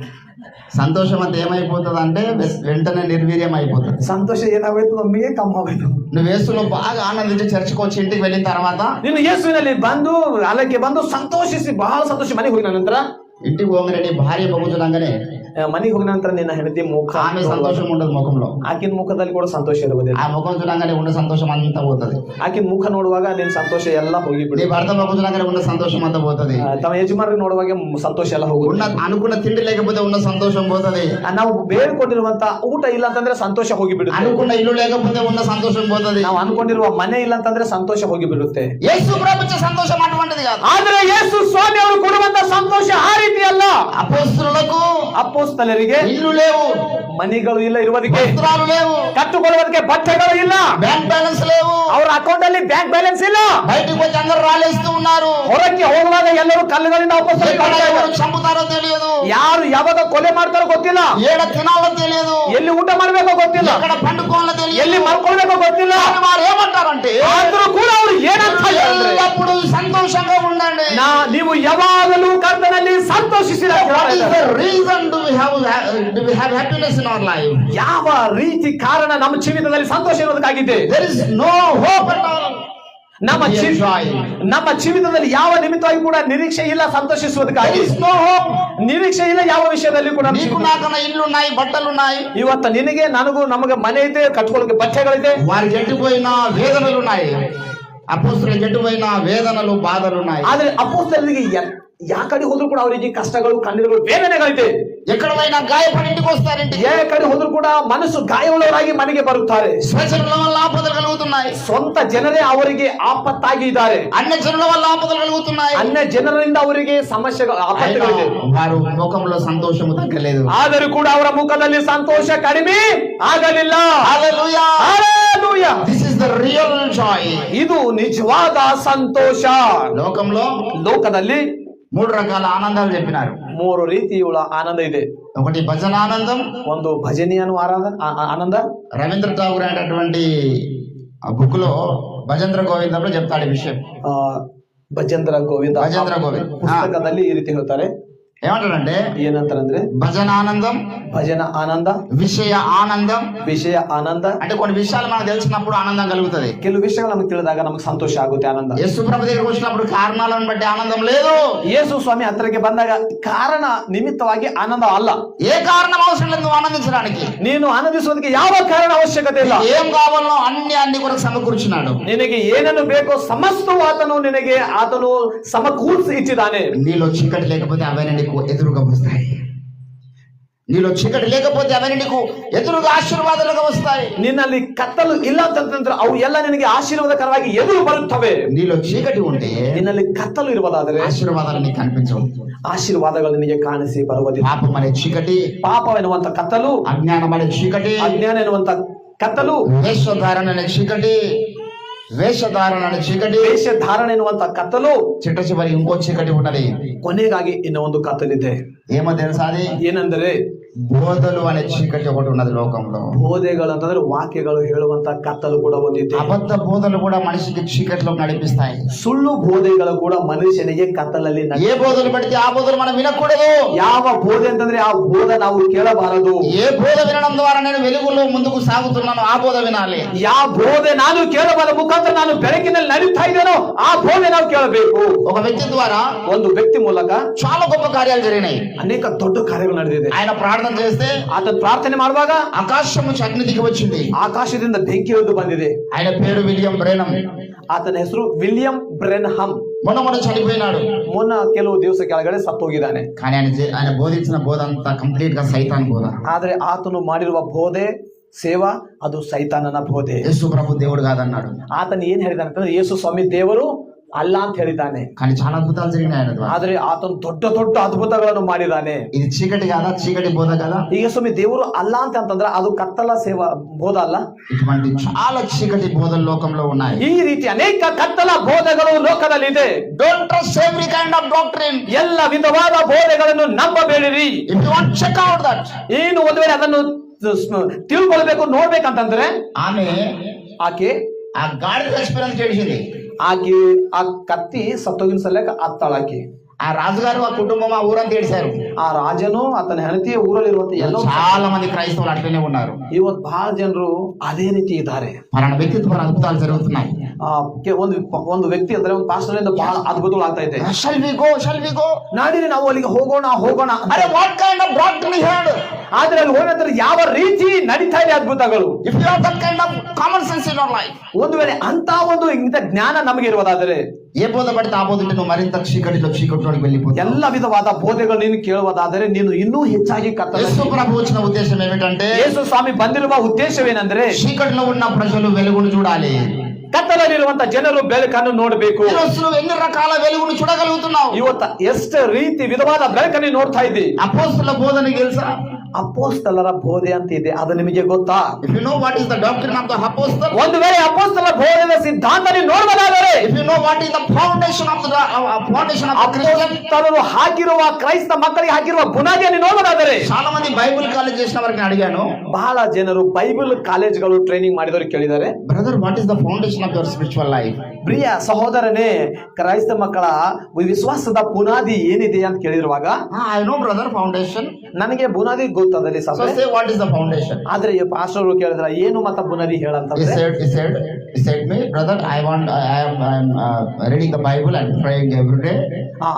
సంతోషం అంతా ఏమైపోతుంది అంటే వెంటనే నిర్వీర్యం అయిపోతుంది. ಸಂತೋಷ ಏನಾಗೋಯ್ತು ನಮಗೆ ಕಮ್ಮಿ ಆಗೋಯ್ತು. నువ్వు యేసులో బాగా ఆనందించి చర్చకు వచ్చి ఇంటికి వెళ్ళిన తర్వాత, ನೀನು ಯೇಸುವಿನಲ್ಲಿ ಬಂದು ಅಲ್ಲಕ್ಕೆ ಬಂದು ಸಂತೋಷಿಸಿ ಬಹಳ ಸಂತೋಷ ಮನೆಗೆ ಹೋಗಿನ ನಂತರ, ఇంటికి పోగానే నీ భార్య బొగుచులంగానే ಮನೆಗೆ ಹೋಗಿನ ನಂತರ ನಿನ್ನ ಹೆಂಡತಿ ಮುಖ, ఆమె సంతోషం ఉండదు ముఖంలో. ಆಕಿನ ಮುಖದಲ್ಲಿ ಕೂಡ ಸಂತೋಷ ಇರುವುದಿಲ್ಲ. ఆ ముఖం చూడంగానే ఉన్న సంతోషం అంతా పోతుంది. ಆಕಿನ ಮುಖ ನೋಡುವಾಗ ನಿನ್ನ ಸಂತೋಷ ಎಲ್ಲ నీ ಹೋಗಿಬಿಡಿ. భర్త ముఖం చూడంగానే ఉన్న సంతోషం అంతా పోతుంది. ತಮ್ಮ ಯಜಮಾನರಿಗೆ ನೋಡುವಾಗ ಸಂತೋಷ ಎಲ್ಲ ఉన్న ಹೋಗುತ್ತೆ. అనుకున్న తిండి లేకపోతే ఉన్న సంతోషం పోతుంది. ನಾವು ಬೇಡ್ಕೊಂಡಿರುವಂತ ಊಟ ಇಲ್ಲ ಅಂತಂದ್ರೆ ಸಂತೋಷ ಹೋಗಿಬಿಡುತ್ತೆ. అనుకున్న ఇల్లు లేకపోతే ఉన్న సంతోషం పోతుంది. ನಾವು ಅನ್ಕೊಂಡಿರುವ ಮನೆ ಇಲ್ಲ ಅಂತಂದ್ರೆ ಸಂತೋಷ ಹೋಗಿಬಿಡುತ್ತೆ. యేసు ప్రభు ఇచ్చే సంతోషం అటువంటిది కాదు. ಆದ್ರೆ ಯೇಸು ಸ್ವಾಮಿ ಅವರು ಕೊಡುವಂತ ಸಂತೋಷ ಆ ರೀತಿ ಅಲ್ಲ. అపోస్తలులకు ಅಪೊಸ್ತಲರಿಗೆ ఇల్లు లేవు, ಮನೆಗಳು ಇಲ್ಲ ಇರುವುದಕ್ಕೆ, వస్త్రాలు లేవు, ಕಟ್ಟುಕೊಳ್ಳುವುದಕ್ಕೆ ಬಟ್ಟೆಗಳು ಇಲ್ಲ, బ్యాంక్ బ్యాలెన్స్ లేవు, ಅವರ ಅಕೌಂಟ್ ಅಲ್ಲಿ ಬ್ಯಾಂಕ್ ಬ್ಯಾಲೆನ್ಸ್ ಇಲ್ಲ. బయటికి వచ్చి అందరూ రాలేస్తూ ఉన్నారు. ಹೊರಕ್ಕೆ ಹೋಗುವಾಗ ಎಲ್ಲರೂ ಕಲ್ಲುಗಳಿಂದ ಅಪೊಸ್ತಲರಿಗೆ ఎక్కడ ಕಾಣ್ತಾ ఎవరు ಇದ್ದಾರೆ. చంపుతారో తెలియదు, ಯಾರು ಯಾವಾಗ ಕೊಲೆ ಮಾಡ್ತಾರೋ ಗೊತ್ತಿಲ್ಲ, ఏడ తినాలో తెలియదు, ಎಲ್ಲಿ ಊಟ ಮಾಡ್ಬೇಕೋ ಗೊತ್ತಿಲ್ಲ, ఎక్కడ పండుకోవాలో తెలియదు. ಎಲ್ಲಿ ಮಲ್ಕೊಳ್ಬೇಕೋ ಗೊತ್ತಿಲ್ಲ. కానీ వారు ఏమంటారంటే, ಆದ್ರೂ ಕೂಡ ಅವರು ಏನಂತ ಹೇಳಿದ್ರೆ, ఎల్లప్పుడూ సంతోషంగా ఉండండి. ನೀವು ಯಾವಾಗಲೂ ಕರ್ತನಲ್ಲಿ ಸಂತೋಷಿಸಿದ. What is the reason do we have happiness in our life? ಯಾವ ರೀತಿ ಕಾರಣ ನಮ್ಮ ಜೀವಿತದಲ್ಲಿ ಸಂತೋಷ ಇರೋದಕ್ಕಾಗಿದೆ? There is no hope at all. ನಮ್ಮ ಜೀವಿತದಲ್ಲಿ ಯಾವ ನಿಮಿತ್ತವಾಗಿ ಕೂಡ ನಿರೀಕ್ಷೆ ಇಲ್ಲ There ಸಂತೋಷಿಸುವುದಕ್ಕಾಗಿ. is no hope. ನಿರೀಕ್ಷೆ ಇಲ್ಲ ಯಾವ ವಿಷಯದಲ್ಲಿ ಕೂಡ. నీకు నాకన్నా ఇల్లు ఉన్నాయి, బట్టలు ఉన్నాయి, ಇವತ್ತ ನಿನಗೆ ನನಗೂ ನಮಗೆ ಮನೆ ಇದೆ, ಕಟ್ಕೊಳ್ಳೋಕೆ ಬಟ್ಟೆಗಳಿದೆ. వారికి ఎట్టిపోయిన వేదనలు ఉన్నాయి. అపోస్తలులకు ఎట్టిపోయిన వేదనలు, బాధలు ఉన్నాయి. ಆದ್ರೆ ಅಪೊಸ್ತಲರಿಗೆ ಯಾ ಕಡೆ ಹೋದ್ರು ಕೂಡ ಅವರಿಗೆ ಕಷ್ಟಗಳು, ಕಣ್ಣೀರುಗಳು, ವೇದನೆಗಳಿದೆ. ఎక్కడ పోయినా గాయపడి ఇంటికి వస్తారు. ఇంటికి ఏ ಕಡೆ ಹೋದ್ರು ಕೂಡ ಮನಸ್ಸು ಗಾಯವುಳ್ಳವರಾಗಿ ಮನೆಗೆ ಬರುತ್ತಾರೆ. స్వజనుల వల్ల ఆపదలు కలుగుతున్నాయి. ಸ್ವಂತ ಜನರೇ ಅವರಿಗೆ ಆಪತ್ತಾಗಿ ಇದ್ದಾರೆ. అన్య జనుల వల్ల ఆపదలు కలుగుతున్నాయి. ಅನ್ಯ ಜನರಿಂದ ಅವರಿಗೆ ಸಮಸ್ಯೆಗಳು, ಆಪತ್ತುಗಳಿದೆ. వారు ముఖంలో సంతోషము తగ్గలేదు. ಆದರೂ ಕೂಡ ಅವರ ಮುಖದಲ್ಲಿ ಸಂತೋಷ ಕಡಿಮೆ ಆಗಲಿಲ್ಲ. హల్లెలూయా. Hallelujah. This is the real joy. ಇದು ನಿಜವಾದ ಸಂತೋಷ. ಲೋಕದಲ್ಲಿ 3 రకాల ఆనందాలు చెప్పినారు. 3 ರೀತಿಯುಳ್ಳ ಆನಂದ ಇದೆ. ఒకటి భజన ఆనందం, ಒಂದು ಭಜನೀಯನು ಆನಂದ. రవీంద్ర ఠాగూర్ అనేటటువంటి బుక్ లో భజేంద్ర గోవిందంలో చెప్తాడు ఈ విషయం. ಭಜೇಂದ್ರ ಗೋವಿಂದ ಪುಸ್ತಕದಲ್ಲಿ ಈ ರೀತಿ ಹೇಳ್ತಾರೆ. ఏమంటాడంటే, ಏನಂತಾರಂದ್ರೆ భజన ఆనందం, ಭಜನ ಆನಂದ, విషయ ఆనందం. ವಿಷಯ ಆನಂದ అంటే కొన్ని విషయాలు మనకు తెలిసినప్పుడు ఆనందం కలుగుతుంది. ಕೆಲವು ವಿಷಯಗಳು ನಮಗೆ ತಿಳಿದಾಗ ನಮಗೆ ಸಂತೋಷ ಆಗುತ್ತೆ, ಆನಂದ. యేసు ప్రభు దగ్గరికి వచ్చినప్పుడు కారణాలను బట్టి ఆనందం లేదు. ಯೇಸು ಸ್ವಾಮಿ ಹತ್ತಿರಕ್ಕೆ ಬಂದಾಗ ಕಾರಣ ನಿಮಿತ್ತವಾಗಿ ಆನಂದ ಅಲ್ಲ. ఏ కారణం అవసరం లేదు నువ్వు ఆనందించడానికి. ನೀನು ಆನಂದಿಸುವುದಕ್ಕೆ ಯಾವ ಕಾರಣ ಅವಶ್ಯಕತೆ ಇಲ್ಲ. ఏం కావాలో అన్ని కొరకు సమకూర్చున్నాడు. ನಿನಗೆ ಏನನ್ನು ಬೇಕೋ ಸಮಸ್ತವು ಆತನು ಸಮಕೂರ್ಸಿ ಇಟ್ಟಿದ್ದಾನೆ. నీలో చీకటి లేకపోతే అవన్నీ నీకు ఎదురుగా వస్తాయి. నీలో చీకటి లేకపోతే అవన్నీ నీకు ఎదురుగా ఆశీర్వాదాలుగా వస్తాయి. ನಿನ್ನಲ್ಲಿ ಕತ್ತಲು ಇಲ್ಲ ಅಂತಂದ್ರೆ ಅವು ಎಲ್ಲ ನಿನಗೆ ಆಶೀರ್ವಾದಕರವಾಗಿ ಎದುರು ಬರುತ್ತವೆ. నీలో చీకటి ఉంటే, ನಿನ್ನಲ್ಲಿ ಕತ್ತಲು ಇರುವುದಾದರೆ ఆశీర్వాదాలు నీకు కనిపించవు. ಆಶೀರ್ವಾದಗಳು ನಿನಗೆ ಕಾಣಿಸಿ ಬರುವುದಿಲ್ಲ. పాపం అనే చీకటి, ಪಾಪವೆನ್ನುವಂತ ಕತ್ತಲು, అజ్ఞానం అనే చీకటి, ಅಜ್ಞಾನ ಎನ್ನುವಂತ ಕತ್ತಲು, వేషధారణ అనే చీకటి, వేషధారణ అనే చీకటి, ವೇಷಧಾರಣೆ ಎನ್ನುವಂತ ಕತ್ತಲು, చిట్ట చివరి ఇంకో చీకటి ఉన్నది. ಕೊನೆಗಾಗಿ ಇನ್ನೂ ಒಂದು ಕತ್ತಲಿದೆ. ఏమో తెలుసా? అది ಏನಂದ್ರೆ బోధలు అనే చీకటి ఒకటి ఉన్నది లోకంలో. ಬೋಧೆಗಳು ಅಂತಂದ್ರೆ ವಾಕ್ಯಗಳು ಹೇಳುವಂತ ಕತ್ತಲು ಕೂಡ ಒಂದಿದೆ. అబద్ధ బోధలు కూడా మనిషికి చీకటిలో నడిపిస్తాయి. ಸುಳ್ಳು ಬೋಧೆಗಳು ಕೂಡ ಮನುಷ್ಯನಿಗೆ ಕತ್ತಲಲ್ಲಿ ఏ బోధలు పడితే ఆ బోధలు మనం వినకూడదు. ಯಾವ ಬೋಧೆ ಅಂತಂದ್ರೆ ಆ ಬೋಧ ನಾವು ಕೇಳಬಾರದು. ఏ బోధ వినడం ద్వారా నేను వెలుగులో ముందుకు సాగుతున్నాను ఆ బోధ వినాలి. ಯಾವ ಬೋಧೆ ನಾನು ಕೇಳಬಾರ ಮುಖಾಂತರ ನಾನು ಬೆಳಕಿನಲ್ಲಿ ನಡೀತಾ ಇದ್ದೇನೋ ಆ ಬೋಧೆ ನಾವು ಕೇಳಬೇಕು. ఒక వ్యక్తి ద్వారా ಒಂದು ವ್ಯಕ್ತಿ ಮೂಲಕ చాలా గొప్ప కార్యాలు జరిగినాయి. ಅನೇಕ ದೊಡ್ಡ ಕಾರ್ಯಗಳು ನಡೆದಿದೆ. ఆయన ప్రార్థన ప్రార్థన చేస్తే ಆತನ ಪ್ರಾರ್ಥನೆ ಮಾಡುವಾಗ ఆకాశం నుంచి అగ్ని దిగి వచ్చింది. ಆಕಾಶದಿಂದ ಬೆಂಕಿ ಇಳಿದು ಬಂದಿದೆ. ఆయన పేరు విలియం బ్రెనమ్. ಆತನ ಹೆಸರು ವಿಲಿಯಂ ಬ್ರೆನ್ಹಮ್. మొన్న చనిపోయినాడు. ಮೊನ್ನ ಕೆಲವು ದಿವಸ ಕೆಳಗಡೆ ಸತ್ತೋಗಿದ್ದಾನೆ. కానీ ఆయన బోధించిన బోధ అంతా కంప్లీట్ గా సైతాన్ బోధ. ಆದ್ರೆ ಆತನು ಮಾಡಿರುವ ಬೋಧೆ ಸೇವಾ ಅದು ಸೈತಾನನ ಬೋಧೆ. యేసు ప్రభు దేవుడు కాదన్నాడు. ಆತನು ಏನ್ ಹೇಳಿದಾನೆ ಅಂತಂದ್ರೆ ಯೇಸು ಸ್ವಾಮಿ ದೇವರು ಅಲ್ಲ ಅಂತ ಹೇಳಿದ್ದಾನೆ. కానీ చాలా అద్భుతాలు జరిగినాయి ఆయన ద్వారా. ಆದ್ರೆ ಆತನು ದೊಡ್ಡ ದೊಡ್ಡ ಅದ್ಭುತಗಳನ್ನು ಮಾಡಿದ್ದಾನೆ. ఇది చీకటి కాదా? చీకటి బోధ కదా? ಈಗ ಸ್ವಾಮಿ ದೇವರು ಅಲ್ಲ ಅಂತಂದ್ರೆ ಅದು ಕತ್ತಲ ಸೇವಾ ಬೋಧ ಅಲ್ಲ. ఇటువంటి చాలా చీకటి బోధలు లోకంలో ఉన్నాయి. ಈ ರೀತಿ ಅನೇಕ ಕತ್ತಲ ಬೋಧೆಗಳು ಲೋಕದಲ್ಲಿ ಇದೆ. Don't trust every kind of doctrine. ಎಲ್ಲ ವಿಧವಾದ ಬೋಧೆಗಳನ್ನು ನಂಬಬೇಡಿರಿ. If you want check out that. ಏನು ಒಂದು ವೇಳೆ ಅದನ್ನು ತಿಳ್ಕೊಳ್ಬೇಕು ನೋಡ್ಬೇಕಂತಂದ್ರೆ ಆಕೆ ఆ గాడిద చచ్చిపోయినందుకు చేసింది. ಆಕೆ ಆ ಕತ್ತಿ ಸತ್ತೋಗಿನ ಸಲಕ ಅತ್ತಾಳಾಕಿ. ఆ రాజుగారు ఆ కుటుంబం ఆ ఊరంతా ఏడ్చారు. ಆ ರಾಜನು ಆತನ ಹೆಂಡತಿ ಊರಲ್ಲಿರುವಂತ ಎಲ್ಲ చాలా మంది క్రైస్తవులు అట్లనే ఉన్నారు. ಇವತ್ತು ಬಹಳ ಜನರು ಅದೇ ರೀತಿ ಇದ್ದಾರೆ. పలానా వ్యక్తిత్వ అద్భుతాలు జరుగుతున్నాయి. ಒಂದು ವ್ಯಕ್ತಿ ಅಂದ್ರೆ ಒಂದು ಪಾಸ್ಟರ್ ಇಂದ ಬಹಳ ಅದ್ಭುತಗಳು ಆಗ್ತಾ ಇದೆ. shall we go ನಾಡಿನ ನಾವು ಅಲ್ಲಿಗೆ ಹೋಗೋಣ. ಅರೆ what kind of doctrine he heard. ಆದ್ರೆ ಅಲ್ಲಿ ಹೋದ ನಂತರ ಯಾವ ರೀತಿ ನಡೀತಾ ಇದೆ ಅದ್ಭುತಗಳು. if you have that kind of common sense in your life. ಒಂದು ವೇಳೆ ಅಂತ ಒಂದು ಇಂಥ ಜ್ಞಾನ ನಮಗೆ ಇರುವುದಾದರೆ ఏ బోధ పడితే ఆ బోధ నువ్వు మరింత చీకటిలోకి వెళ్ళిపోతావు. ಎಲ್ಲ ವಿಧವಾದ ಬೋಧೆಗಳು ನೀನು ಕೇಳುವುದಾದರೆ ನೀನು ಇನ್ನೂ ಹೆಚ್ಚಾಗಿ యేసు ప్రభు వచ్చిన ఉద్దేశం ఏమిటంటే ಯೇಸು ಸ್ವಾಮಿ ಬಂದಿರುವ ಉದ್ದೇಶವೇನೆಂದ್ರೆ చీకటిలో ఉన్న ప్రజలు వెలుగును చూడాలి. ಕತ್ತಲಲ್ಲಿರುವಂತ ಜನರು ಬೆಳಕನ್ನು ನೋಡಬೇಕು. నువ్వు ఎన్ని రకాల వెలుగును చూడగలుగుతున్నావు. ಇವತ್ತ ಎಷ್ಟು ರೀತಿ ವಿಧವಾದ ಬೆಳಕನ್ನು ನೋಡ್ತಾ ಇದ್ದಿ. అపోస్తల బోధన తెలుసా? ಅಪೋಸ್ತಲರ ಬೋಧೆ ಅಂತ ಇದೆ, ಅದು ನಿಮಗೆ ಗೊತ್ತಾ? if you know what is the doctrine of the apostle. ಒಂದು ವೇಳೆ ಅಪೋಸ್ತಲರ ಬೋಧೆಯ ಸಿದ್ಧಾಂತ ನೀವು ನೋಡಬಹುದಾದರೆ if you know what is the foundation of the Christian. ಅಪೋಸ್ತಲರು ಹಾಕಿರುವ ಕ್ರೈಸ್ತ ಮಕ್ಕಳಿಗೆ ಹಾಕಿರುವ ಬುನಾದಿಯನ್ನು ನೋಡಬಹುದಾದರೆ చాలా మంది బైబిల్ కాలేజ్ చేసిన వారిని అడిగాను. ಬಹಳ ಜನರು ಬೈಬಲ್ ಕಾಲೇಜ್ಗಳು ಟ್ರೈನಿಂಗ್ ಮಾಡಿದವರು ಕೇಳಿದ್ದಾರೆ, brother what is the foundation of your spiritual life. ಪ್ರಿಯ ಸಹೋದರನೇ, ಕ್ರೈಸ್ತ ಮಕ್ಕಳ ವಿಶ್ವಾಸದ ಬುನಾದಿ ಏನಿದೆ ಅಂತ ಕೇಳಿರುವಾಗ ಐ ನೋ ಬ್ರದರ್ ಫೌಂಡೇಶನ್. ನನಗೆ ಬುನಾದಿ ಗೊತ್ತದಲ್ಲಿ so say what is the foundation. ಆದ್ರೆ ಪಾಸ್ಟರ್ ಕೇಳಿದ್ರ ಏನು ಮತ್ತ ಬುನಾದಿ ಹೇಳಂತಂದ್ರೆ he said me brother I am reading the Bible and praying every day.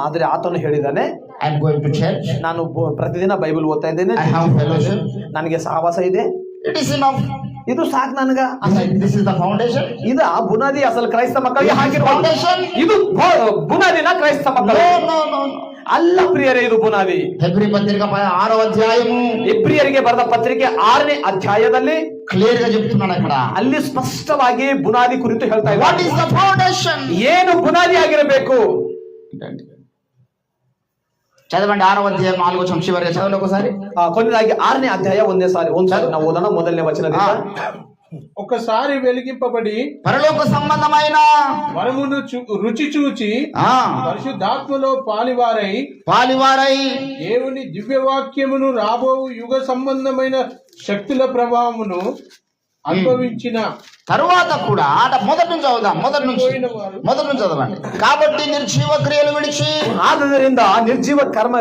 ಆದ್ರೆ ಆತನು ಹೇಳಿದಾನೆ I am going to church. ನಾನು ಪ್ರತಿದಿನ ಬೈಬಲ್ ಓದ್ತಾ ಇದ್ದೇನೆ. I have fellowship. ನನಗೆ ಸಹವಾಸ ಇದೆ. it is enough. ಇದು ಸಾಕು ನನಗ. this is the foundation. ಇದು ಬುನಾದಿ ಅಸಲು ಕ್ರೈಸ್ತ ಮಕ್ಕಳಿಗೆ ಹಾಕಿರುವ foundation. ಇದು ಬುನಾದಿನ ಕ್ರೈಸ್ತ ಮಕ್ಕಳು no ಅಲ್ಲ ಪ್ರಿಯರೇ, ಇದು ಬುನಾದಿ. ಹೆಬ್ರಿ ಪತ್ರಿಕೆ 6వ అధ్యాయము ಇಬ್ರಿಯರಿಗೆ ಬರೆದ ಪತ್ರಿಕೆ 6ನೇ ಅಧ್ಯಾಯದಲ್ಲಿ ಕ್ಲಿಯರ್ గా చెప్తున్నాడు అక్కడ. ಅಲ್ಲಿ ಸ್ಪಷ್ಟವಾಗಿ ಬುನಾದಿ ಕುರಿತು ಹೇಳ್ತಾ ಇದ್ದಾರೆ. What is the foundation. ಏನು ಬುನಾದಿ ಆಗಿರಬೇಕು చదవండి. 6వ అధ్యాయం 4వ వచనం చివరిగా చదవండి ఒకసారి. ಕೊನೆಯದಾಗಿ 6ನೇ ಅಧ್ಯಾಯ ಒಂದ್ಸಾರಿ ನಾವು ಓದೋಣ. ಮೊದಲನೇ ವಚನದಿಂದ ఒకసారి వెలిగింపబడి పరలోక సంబంధమైన వరమును రుచి చూచి పరిశుద్ధాత్మలో పాలివారై దేవుని దివ్యవాక్యమును రాబో యుగ సంబంధమైన శక్తుల ప్రభావమును అనుభవించిన తరువాత కూడా మొదటి నుంచి చదవండి. కాబట్టి నిర్జీవ క్రియలు విడిచి ಆದುದರಿಂದ ನಿರ್ಜೀವ ಕರ್ಮ